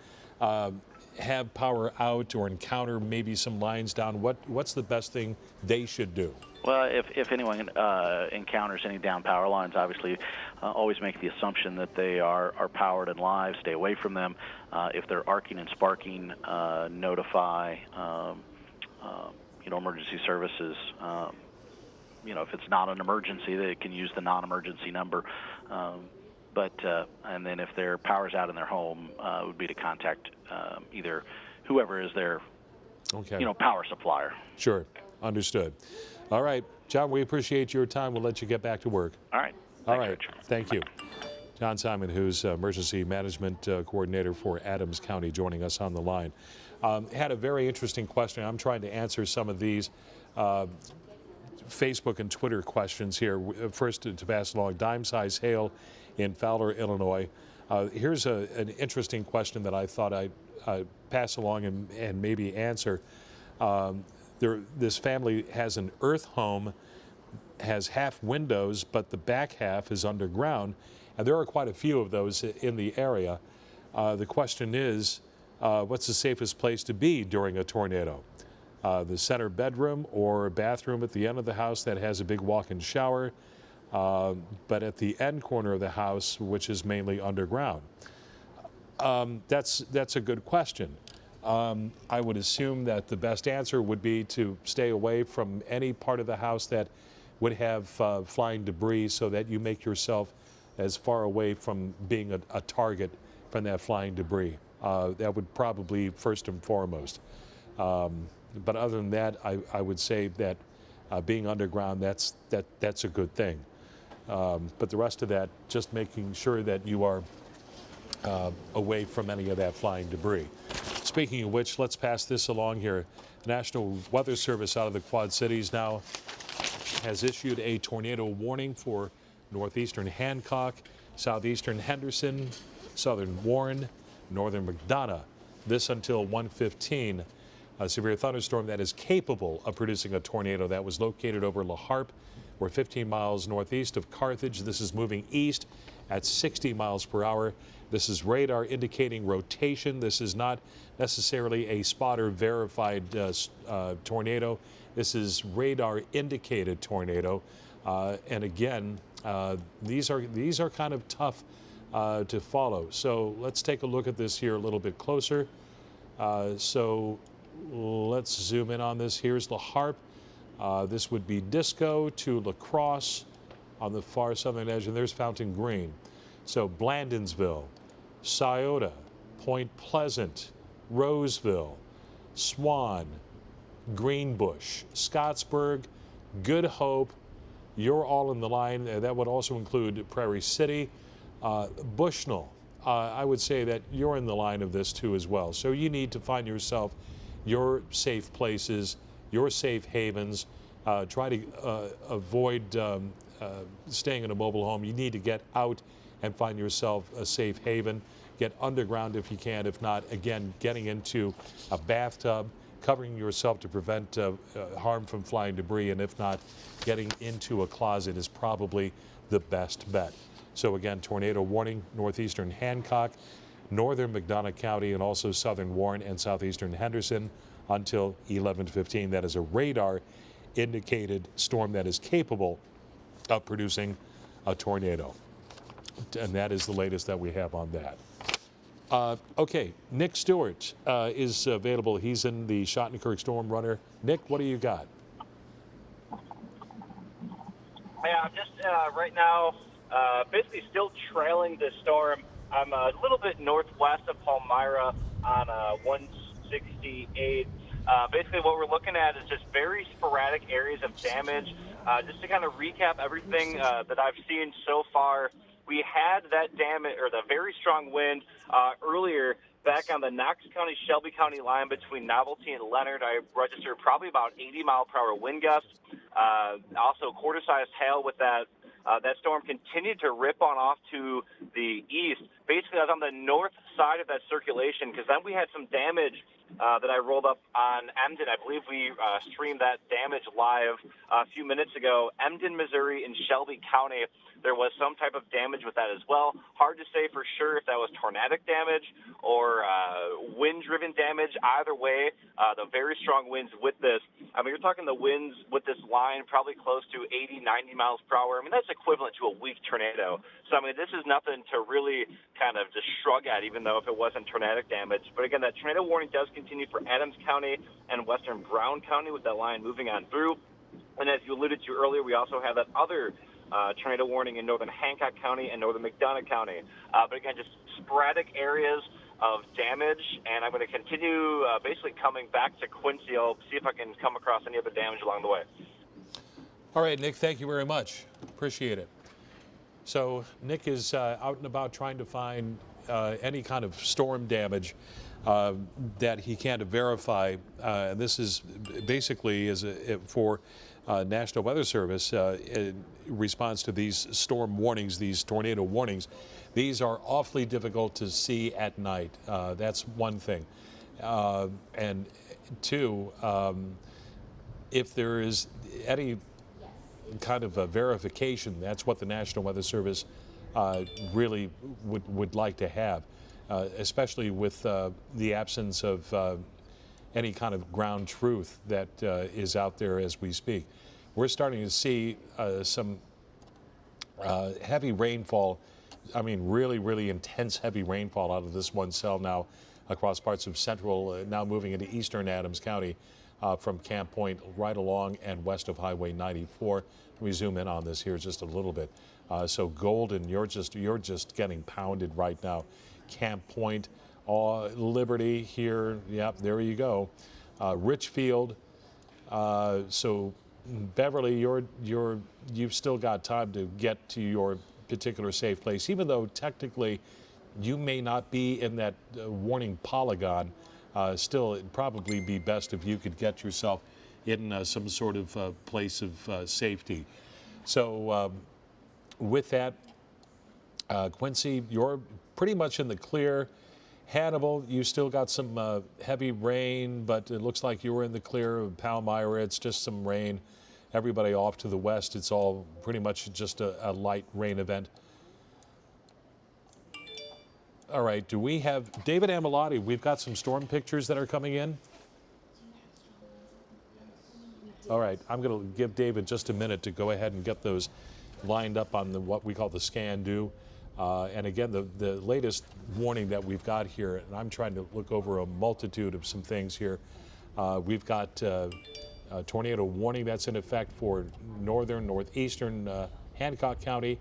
have power out or encounter maybe some lines down, what's the best thing they should do? Well, if anyone encounters any down power lines, obviously always make the assumption that they are powered and live. Stay away from them. If they're arcing and sparking, notify emergency services. If it's not an emergency, they can use the non-emergency number. And then if their power's out in their home, it would be to contact either whoever is their power supplier. Sure, understood. All right, John, we appreciate your time. We'll let you get back to work. All right. All right, thank you. John Simon, who's Emergency Management Coordinator for Adams County, joining us on the line. Had a very interesting question. I'm trying to answer some of these Facebook and Twitter questions here. First, to pass along, dime-size hail in Fowler, Illinois. Here's an interesting question that I thought I'd pass along and maybe answer. This family has an earth home, has half windows, but the back half is underground, and there are quite a few of those in the area. The question is, what's the safest place to be during a tornado? The center bedroom or bathroom at the end of the house that has a big walk-in shower, but at the end corner of the house, which is mainly underground? That's a good question. I would assume that the best answer would be to stay away from any part of the house that would have flying debris, so that you make yourself as far away from being a target from that flying debris. That would probably first and foremost. But other than that, I would say that being underground, that's a good thing. But the rest of that, just making sure that you are away from any of that flying debris. Speaking of which, let's pass this along here. The National Weather Service out of the Quad Cities now has issued a tornado warning for northeastern Hancock, southeastern Henderson, southern Warren, northern McDonough. This until 1:15. A severe thunderstorm that is capable of producing a tornado that was located over La Harpe. We're 15 miles northeast of Carthage. This is moving east at 60 miles per hour. This is radar indicating rotation. This is not necessarily a spotter verified tornado. This is radar indicated tornado. And again, these are kind of tough to follow. So let's take a look at this here a little bit closer. So let's zoom in on this. Here's La Harpe. This would be Disco to La Crosse on the far southern edge, and there's Fountain Green. So Blandonsville, Scioto, Point Pleasant, Roseville, Swan, Greenbush, Scottsburg, Good Hope. You're all in the line. That would also include Prairie City, Bushnell. I would say that you're in the line of this too as well. So you need to find yourself your safe places, your safe havens. Try to avoid staying in a mobile home. You need to get out and find yourself a safe haven. Get underground if you can. If not, again, getting into a bathtub, covering yourself to prevent harm from flying debris, and if not, getting into a closet is probably the best bet. So again, tornado warning, northeastern Hancock, northern McDonough County, and also southern Warren and southeastern Henderson until 11:15. That is a radar indicated storm that is capable of producing a tornado. And that is the latest that we have on that. Okay, Nick Stewart is available. He's in the Schottenkirk Storm Runner. Nick, what do you got? Yeah, I'm just right now basically still trailing the storm. I'm a little bit northwest of Palmyra on 168. Basically what we're looking at is just very sporadic areas of damage. Just to kind of recap everything that I've seen so far, we had that damage, or the very strong wind earlier back on the Knox County, Shelby County line between Novelty and Leonard. I registered probably about 80-mile-per-hour wind gusts. Also quarter-sized hail with that. That storm continued to rip on off to the east. Basically, I was on the north side of that circulation, because then we had some damage that I rolled up on Emden. I believe we streamed that damage live a few minutes ago. Emden, Missouri, in Shelby County, there was some type of damage with that as well. Hard to say for sure if that was tornadic damage or wind-driven damage. Either way, the very strong winds with this. I mean, you're talking the winds with this line probably close to 80, 90 miles per hour. I mean, that's equivalent to a weak tornado. So, I mean, this is nothing to really kind of just shrug at, even though if it wasn't tornadic damage. But again, that tornado warning does continue for Adams County and western Brown County with that line moving on through. And as you alluded to earlier, we also have that other tornado warning in northern Hancock County and northern McDonough County. But again, just sporadic areas of damage, and I'm going to continue basically coming back to Quincy. I'll see if I can come across any other damage along the way. All right, Nick, thank you very much. Appreciate it. So Nick is out and about trying to find any kind of storm damage that he can't verify. This is basically for National Weather Service in response to these storm warnings, these tornado warnings. These are awfully difficult to see at night. That's one thing. And two, if there is any kind of a verification, that's what the National Weather Service really would like to have, especially with the absence of any kind of ground truth that is out there as we speak. We're starting to see some heavy rainfall. I mean, really, really intense heavy rainfall out of this one cell now across parts of central, now moving into eastern Adams County from Camp Point right along and west of Highway 94. Let me zoom in on this here just a little bit. So Golden, you're just getting pounded right now. Camp Point, Liberty here, yep, there you go. Richfield, so Beverly, you've still got time to get to your particular safe place, even though technically you may not be in that warning polygon. Still, it'd probably be best if you could get yourself in some sort of place of safety. So with that, Quincy, you're pretty much in the clear. Hannibal, you still got some heavy rain, but it looks like you were in the clear. Palmyra, it's just some rain. Everybody off to the west, it's all pretty much just a light rain event. All right, do we have David Amilati? We've got some storm pictures that are coming in. All right, I'm going to give David just a minute to go ahead and get those lined up on what we call the scan-do. And again, the latest warning that we've got here, and I'm trying to look over a multitude of some things here. We've got a tornado warning that's in effect for northern, northeastern Hancock County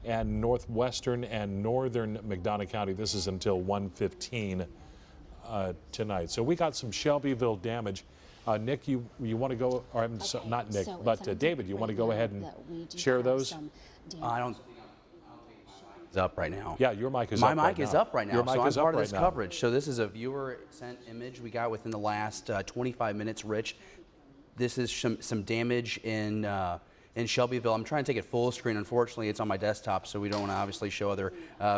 and northwestern and northern McDonough County. This is until 1:15 tonight. So we got some Shelbyville damage. Nick, you want to go, or not Nick, but David, you want to go ahead and share those? I don't. It's up right now. Yeah, your mic is up right now. My mic is up right now, so I'm part of this now. coverage. So this is a viewer-sent image we got within the last 25 minutes, Rich. This is some damage in Shelbyville. I'm trying to take it full screen. Unfortunately, it's on my desktop, so we don't want to obviously show other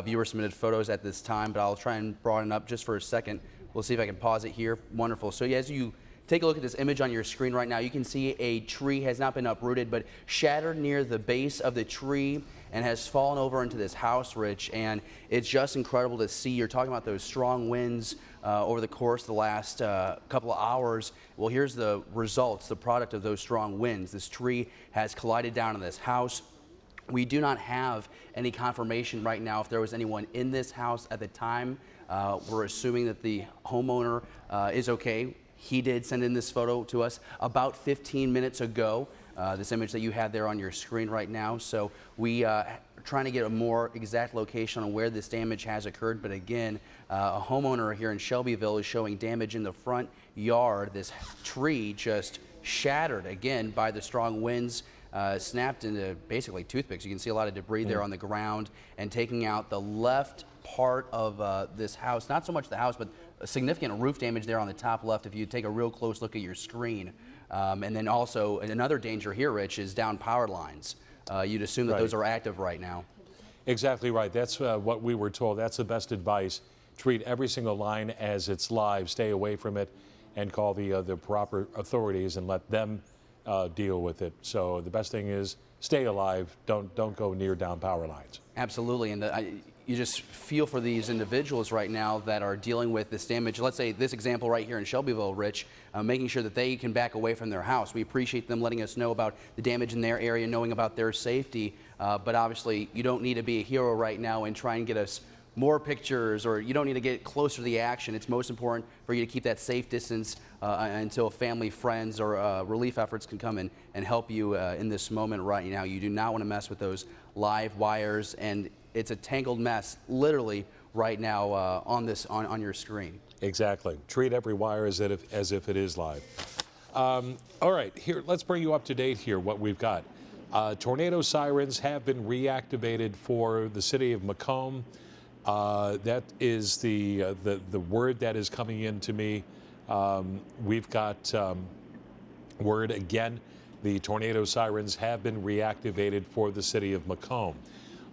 viewer-submitted photos at this time, but I'll try and broaden up just for a second. We'll see if I can pause it here. Wonderful. So as you take a look at this image on your screen right now, you can see a tree has not been uprooted, but shattered near the base of the tree and has fallen over into this house, Rich. And it's just incredible to see. You're talking about those strong winds over the course of the last couple of hours. Well, here's the results, the product of those strong winds. This tree has collided down in this house. We do not have any confirmation right now if there was anyone in this house at the time. We're assuming that the homeowner is okay. He did send in this photo to us about 15 minutes ago, this image that you have there on your screen right now. So we are trying to get a more exact location on where this damage has occurred. But again, a homeowner here in Shelbyville is showing damage in the front yard. This tree just shattered again by the strong winds, snapped into basically toothpicks. You can see a lot of debris there on the ground and taking out the left part of this house. Not so much the house, but a significant roof damage there on the top left if you take a real close look at your screen. And then also another danger here, Rich, is down power lines. You'd assume that those are active right now. Exactly right. That's what we were told. That's the best advice. Treat every single line as it's live. Stay away from it. and call the proper authorities and let them deal with it. So the best thing is stay alive. Don't go near down power lines. Absolutely, and you just feel for these individuals right now that are dealing with this damage. Let's say this example right here in Shelbyville, Rich, making sure that they can back away from their house. We appreciate them letting us know about the damage in their area, knowing about their safety, but obviously you don't need to be a hero right now and try and get us more pictures, or you don't need to get closer to the action. It's most important for you to keep that safe distance until family, friends, or relief efforts can come in and help you in this moment right now. You do not want to mess with those live wires, and it's a tangled mess literally right now on your screen. Exactly. Treat every wire as if it is live. All right, here, let's bring you up to date here, what we've got. Tornado sirens have been reactivated for the city of Macomb. That is the word that is coming in to me. We've got word again, the tornado sirens have been reactivated for the city of Macomb.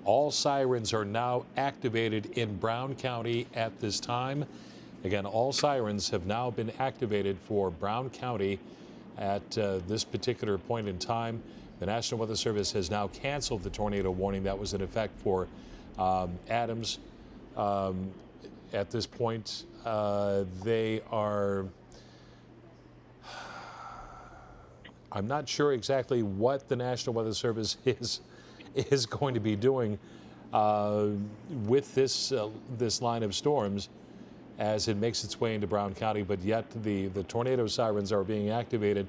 All sirens are now activated in Brown County at this time. Again, all sirens have now been activated for Brown County at this particular point in time. The National Weather Service has now canceled the tornado warning that was in effect for Adams. At this point, they are, I'm not sure exactly what the National Weather Service is going to be doing with this line of storms as it makes its way into Brown County, but yet the tornado sirens are being activated.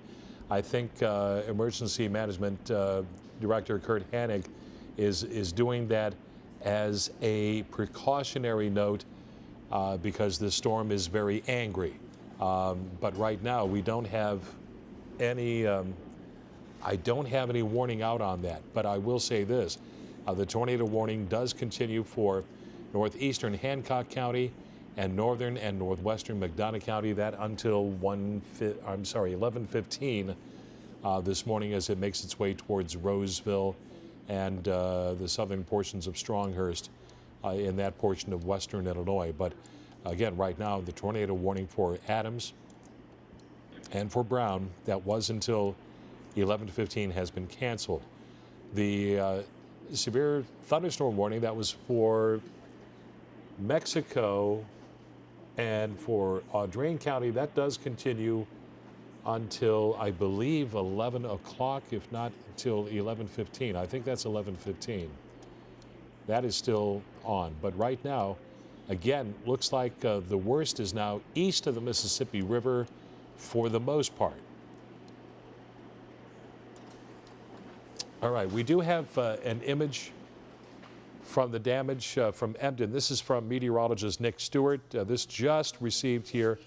I think Emergency Management Director Kurt Hanig is doing that as a precautionary note because the storm is very angry. But right now we don't have any, I don't have any warning out on that, but I will say this. The tornado warning does continue for northeastern Hancock County and northern and northwestern McDonough County, that until 11:15 this morning as it makes its way towards Roseville and the southern portions of Stronghurst in that portion of western Illinois. But again, right now, the tornado warning for Adams and for Brown, that was until 11:15, has been canceled. The severe thunderstorm warning that was for Mexico and for Audrain County, that does continue until, I believe, 11 o'clock, if not until 11:15. I think that's 11:15. That is still on. But right now, again, looks like the worst is now east of the Mississippi River for the most part. All right, we do have an image from the damage from Emden. This is from meteorologist Nick Stewart. This just received here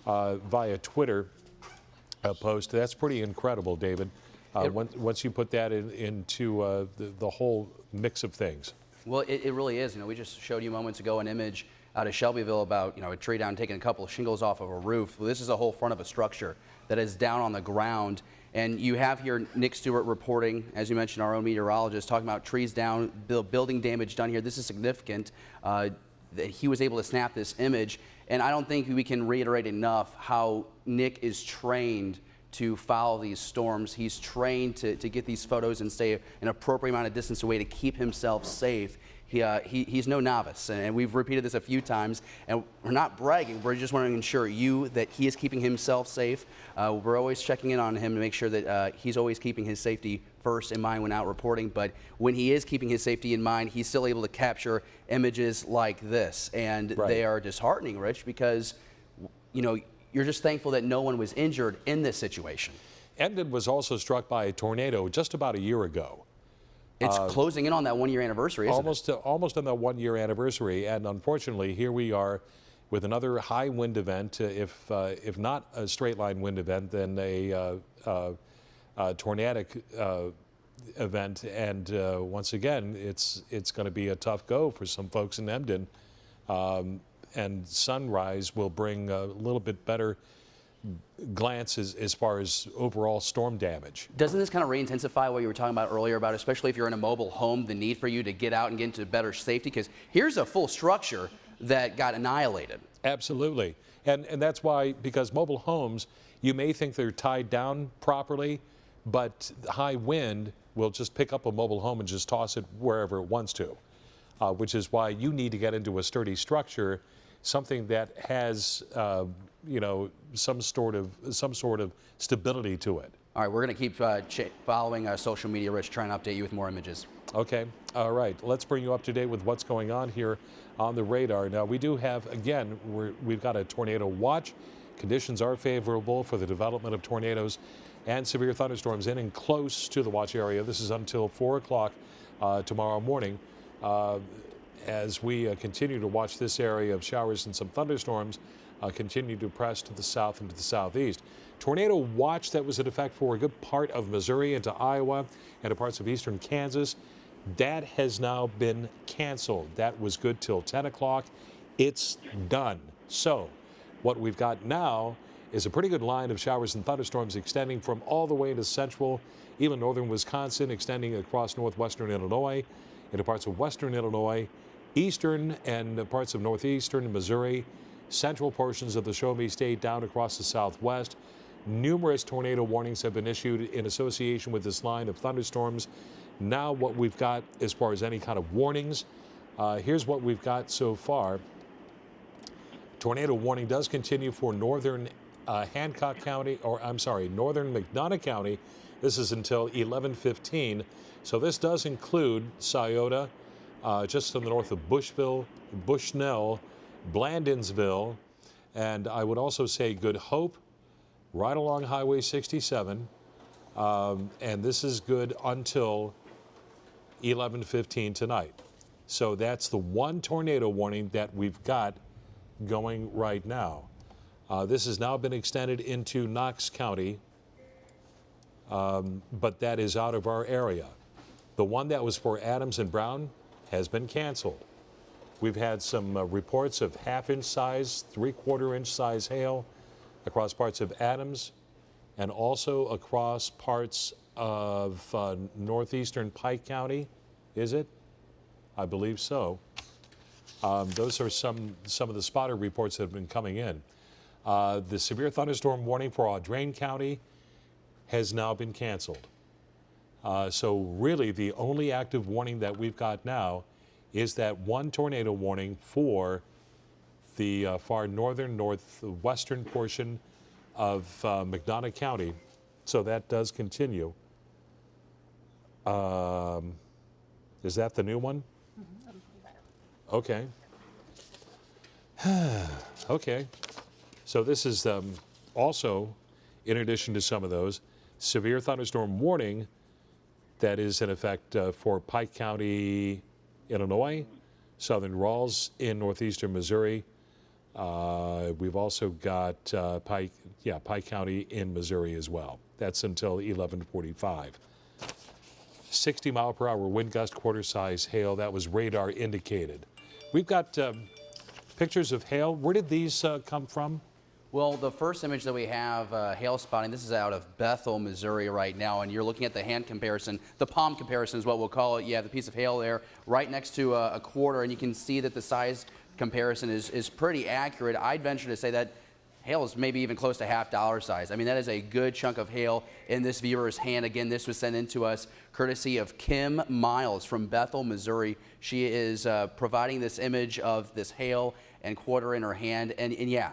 via Twitter post. That's pretty incredible, David, once you put that into the whole mix of things. Well, it really is. You know, we just showed you moments ago an image out of Shelbyville about, you know, a tree down taking a couple of shingles off of a roof. Well, this is a whole front of a structure that is down on the ground. And you have here Nick Stewart reporting, as you mentioned, our own meteorologist, talking about trees down, building damage done here. This is significant that he was able to snap this image. And I don't think we can reiterate enough how Nick is trained to follow these storms. He's trained to get these photos and stay an appropriate amount of distance away to keep himself safe. He's no novice, and we've repeated this a few times, and we're not bragging. We're just wanting to ensure you that he is keeping himself safe. We're always checking in on him to make sure that he's always keeping his safety first in mind when out reporting, but when he is keeping his safety in mind, he's still able to capture images like this, and they are disheartening, Rich, because, you know, you're just thankful that no one was injured in this situation. Emden was also struck by a tornado just about a year ago. It's closing in on that 1-year anniversary, isn't it? Almost on that 1-year anniversary, and unfortunately, here we are with another high wind event. If not a straight line wind event, then a tornadic event. And once again, it's going to be a tough go for some folks in Emden. And sunrise will bring a little bit better glance as far as overall storm damage. Doesn't this kind of re-intensify what you were talking about earlier about, especially if you're in a mobile home, the need for you to get out and get into better safety? Because here's a full structure that got annihilated. Absolutely. And that's why, because mobile homes, you may think they're tied down properly, but high wind will just pick up a mobile home and just toss it wherever it wants to, which is why you need to get into a sturdy structure, something that has, you know, some sort of stability to it. All right, we're going to keep following social media, Rich, trying to update you with more images. Okay. All right. Let's bring you up to date with what's going on here on the radar. Now, we do have, again, we've got a tornado watch. Conditions are favorable for the development of tornadoes and severe thunderstorms in and close to the watch area. This is until 4 o'clock tomorrow morning. As we continue to watch this area of showers and some thunderstorms continue to press to the south and to the southeast. Tornado watch that was in effect for a good part of Missouri into Iowa and to parts of eastern Kansas, that has now been canceled. That was good till 10 o'clock. It's done. So what we've got now is a pretty good line of showers and thunderstorms extending from all the way to central, even northern Wisconsin, extending across northwestern Illinois, into parts of western Illinois, eastern and parts of northeastern Missouri, central portions of the Show-Me State down across the southwest. Numerous tornado warnings have been issued in association with this line of thunderstorms. Now what we've got as far as any kind of warnings, here's what we've got so far. Tornado warning does continue for northern Hancock County, or I'm sorry, northern McDonough County. This is until 11:15. So this does include Scioto, just to the north of Bushville, Bushnell, Blandonsville, and I would also say Good Hope, right along Highway 67. And this is good until 11:15 tonight. So that's the one tornado warning that we've got going right now. This has now been extended into Knox County, but that is out of our area. The one that was for Adams and Brown has been canceled. We've had some reports of half-inch size, three-quarter-inch size hail across parts of Adams and also across parts of northeastern Pike County. Is it? I believe so. Those are some of the spotter reports that have been coming in. The severe thunderstorm warning for Audrain County has now been canceled. So really the only active warning that we've got now is that one tornado warning for the far northern, northwestern portion of McDonough County. So that does continue. Is that the new one? Okay. Okay. So this is also, in addition to some of those, severe thunderstorm warning that is in effect for Pike County, Illinois, southern Rawls in northeastern Missouri. We've also got Pike County in Missouri as well. That's until 11:45. 60-mile-per-hour wind gust, quarter-size hail. That was radar indicated. We've got pictures of hail. Where did these come from? Well, the first image that we have, hail spotting, this is out of Bethel, Missouri right now, and you're looking at the hand comparison. The palm comparison is what we'll call it. You have the piece of hail there right next to a quarter, and you can see that the size comparison is pretty accurate. I'd venture to say that hail is maybe even close to $50 size. I mean, that is a good chunk of hail in this viewer's hand. Again, this was sent in to us courtesy of Kim Miles from Bethel, Missouri. She is providing this image of this hail and quarter in her hand. And yeah,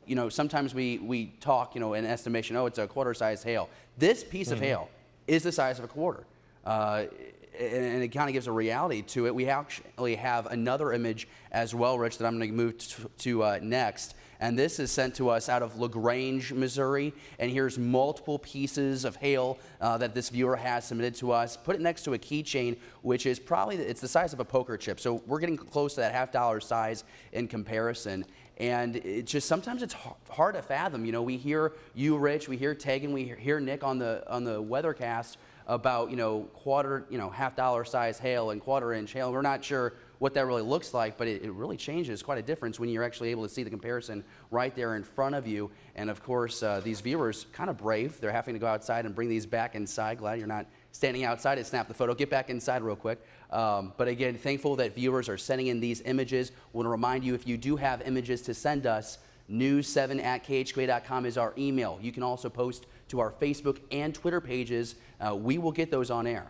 you know, sometimes we talk, you know, in estimation, oh, it's a quarter-size hail. This piece of hail is the size of a quarter. And it kind of gives a reality to it. We actually have another image as well, Rich, that I'm going to move to next. And this is sent to us out of LaGrange, Missouri. And here's multiple pieces of hail that this viewer has submitted to us. Put it next to a keychain, which is probably, it's the size of a poker chip. So we're getting close to that $50 size in comparison. And it just, sometimes it's hard to fathom. You know, we hear you, Rich, we hear Tegan, we hear Nick on the weathercast about, you know, $50 size hail and quarter-inch hail. We're not sure what that really looks like, but it really changes quite a difference when you're actually able to see the comparison right there in front of you. And of course, these viewers, kind of brave. They're having to go outside and bring these back inside. Glad you're not standing outside to snap the photo. Get back inside real quick. But again, thankful that viewers are sending in these images. Want to remind you, if you do have images to send us, news7@khqa.com is our email. You can also post to our Facebook and Twitter pages. We will get those on air.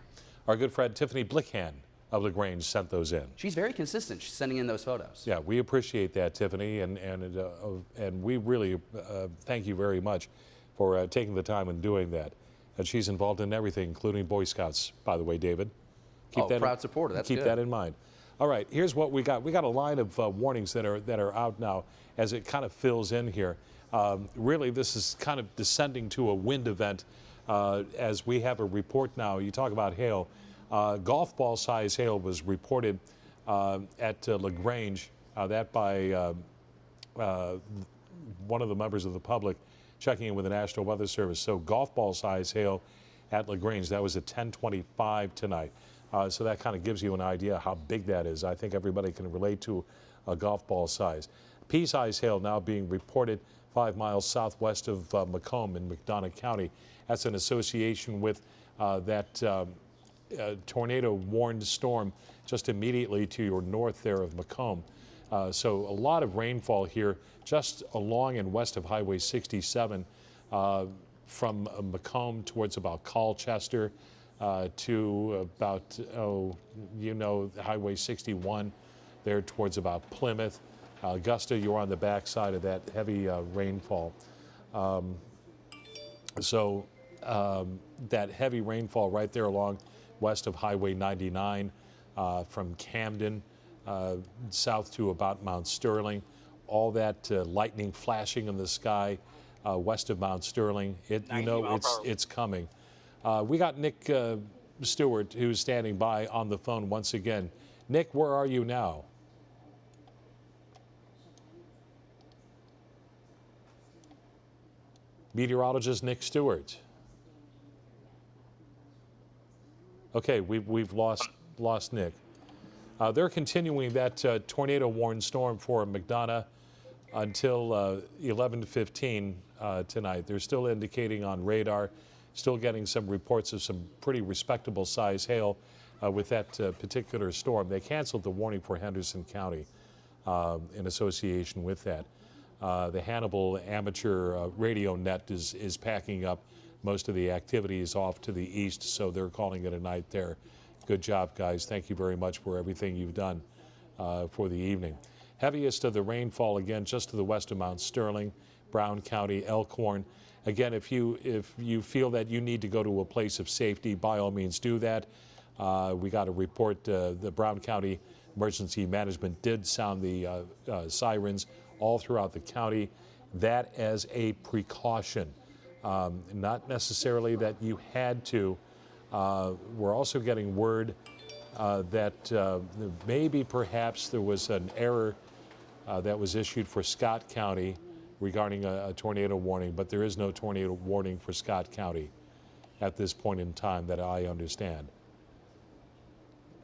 Our good friend Tiffany Blickhand of LaGrange sent those in. She's very consistent. She's sending in those photos. Yeah, we appreciate that, Tiffany, and we really thank you very much for taking the time and doing that. And she's involved in everything, including Boy Scouts, by the way, David. Proud supporter. That's keep good. that in mind. All right, here's what we got. We got a line of warnings that are out now as it kind of fills in here. Really, this is kind of descending to a wind event as we have a report now. You talk about hail. Golf ball size hail was reported at LaGrange, that by one of the members of the public checking in with the National Weather Service. So golf ball size hail at LaGrange, that was at 10:25 tonight. So that kind of gives you an idea how big that is. I think everybody can relate to a golf ball size. Pea-size hail now being reported 5 miles southwest of Macomb in McDonough County. That's in association with that tornado-warned storm just immediately to your north there of Macomb. So a lot of rainfall here just along and west of Highway 67 from Macomb towards about Colchester to about, Highway 61 there towards about Plymouth. Augusta, you're on the backside of that heavy rainfall. That heavy rainfall right there along west of Highway 99 from Camden south to about Mount Sterling. All that lightning flashing in the sky west of Mount Sterling. It's coming. We got Nick Stewart, who's standing by on the phone once again. Nick, where are you now? Meteorologist Nick Stewart. Okay, we've lost Nick. They're continuing that tornado-warned storm for McDonough until 11:15 tonight. They're still indicating on radar, still getting some reports of some pretty respectable size hail with that particular storm. They canceled the warning for Henderson County in association with that. The Hannibal amateur radio net is packing up. Most of the activity is off to the east, so they're calling it a night there. Good job, guys. Thank you very much for everything you've done for the evening. Heaviest of the rainfall, again, just to the west of Mount Sterling, Brown County, Elkhorn. Again, if you feel that you need to go to a place of safety, by all means do that. We got a report, the Brown County Emergency Management did sound the sirens all throughout the county. That as a precaution. Not necessarily that you had to. We're also getting word that maybe perhaps there was an error that was issued for Scott County regarding a tornado warning, but there is no tornado warning for Scott County at this point in time that I understand.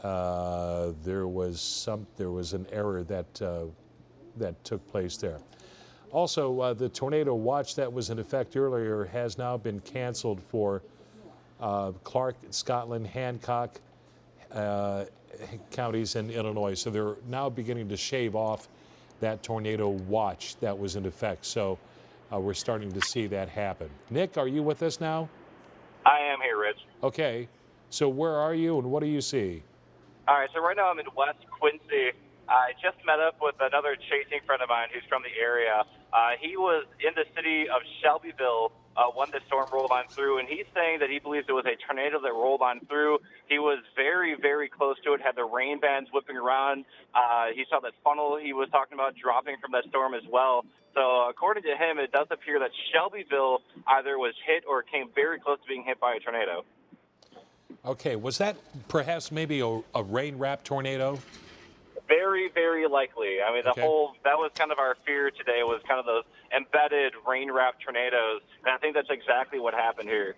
There was an error that took place there. Also, the tornado watch that was in effect earlier has now been canceled for Clark, Scotland, Hancock counties in Illinois. So they're now beginning to shave off that tornado watch that was in effect. So we're starting to see that happen. Nick, are you with us now? I am here, Rich. Okay. So where are you and what do you see? All right, so right now I'm in West Quincy. I just met up with another chasing friend of mine who's from the area. He was in the city of Shelbyville when the storm rolled on through, and he's saying that he believes it was a tornado that rolled on through. He was very, very close to it, had the rain bands whipping around. He saw that funnel he was talking about dropping from that storm as well. So according to him, it does appear that Shelbyville either was hit or came very close to being hit by a tornado. Okay, was that perhaps maybe a rain-wrapped tornado? Very, very likely. I mean, that was kind of our fear today, was kind of those embedded rain-wrapped tornadoes, and I think that's exactly what happened here.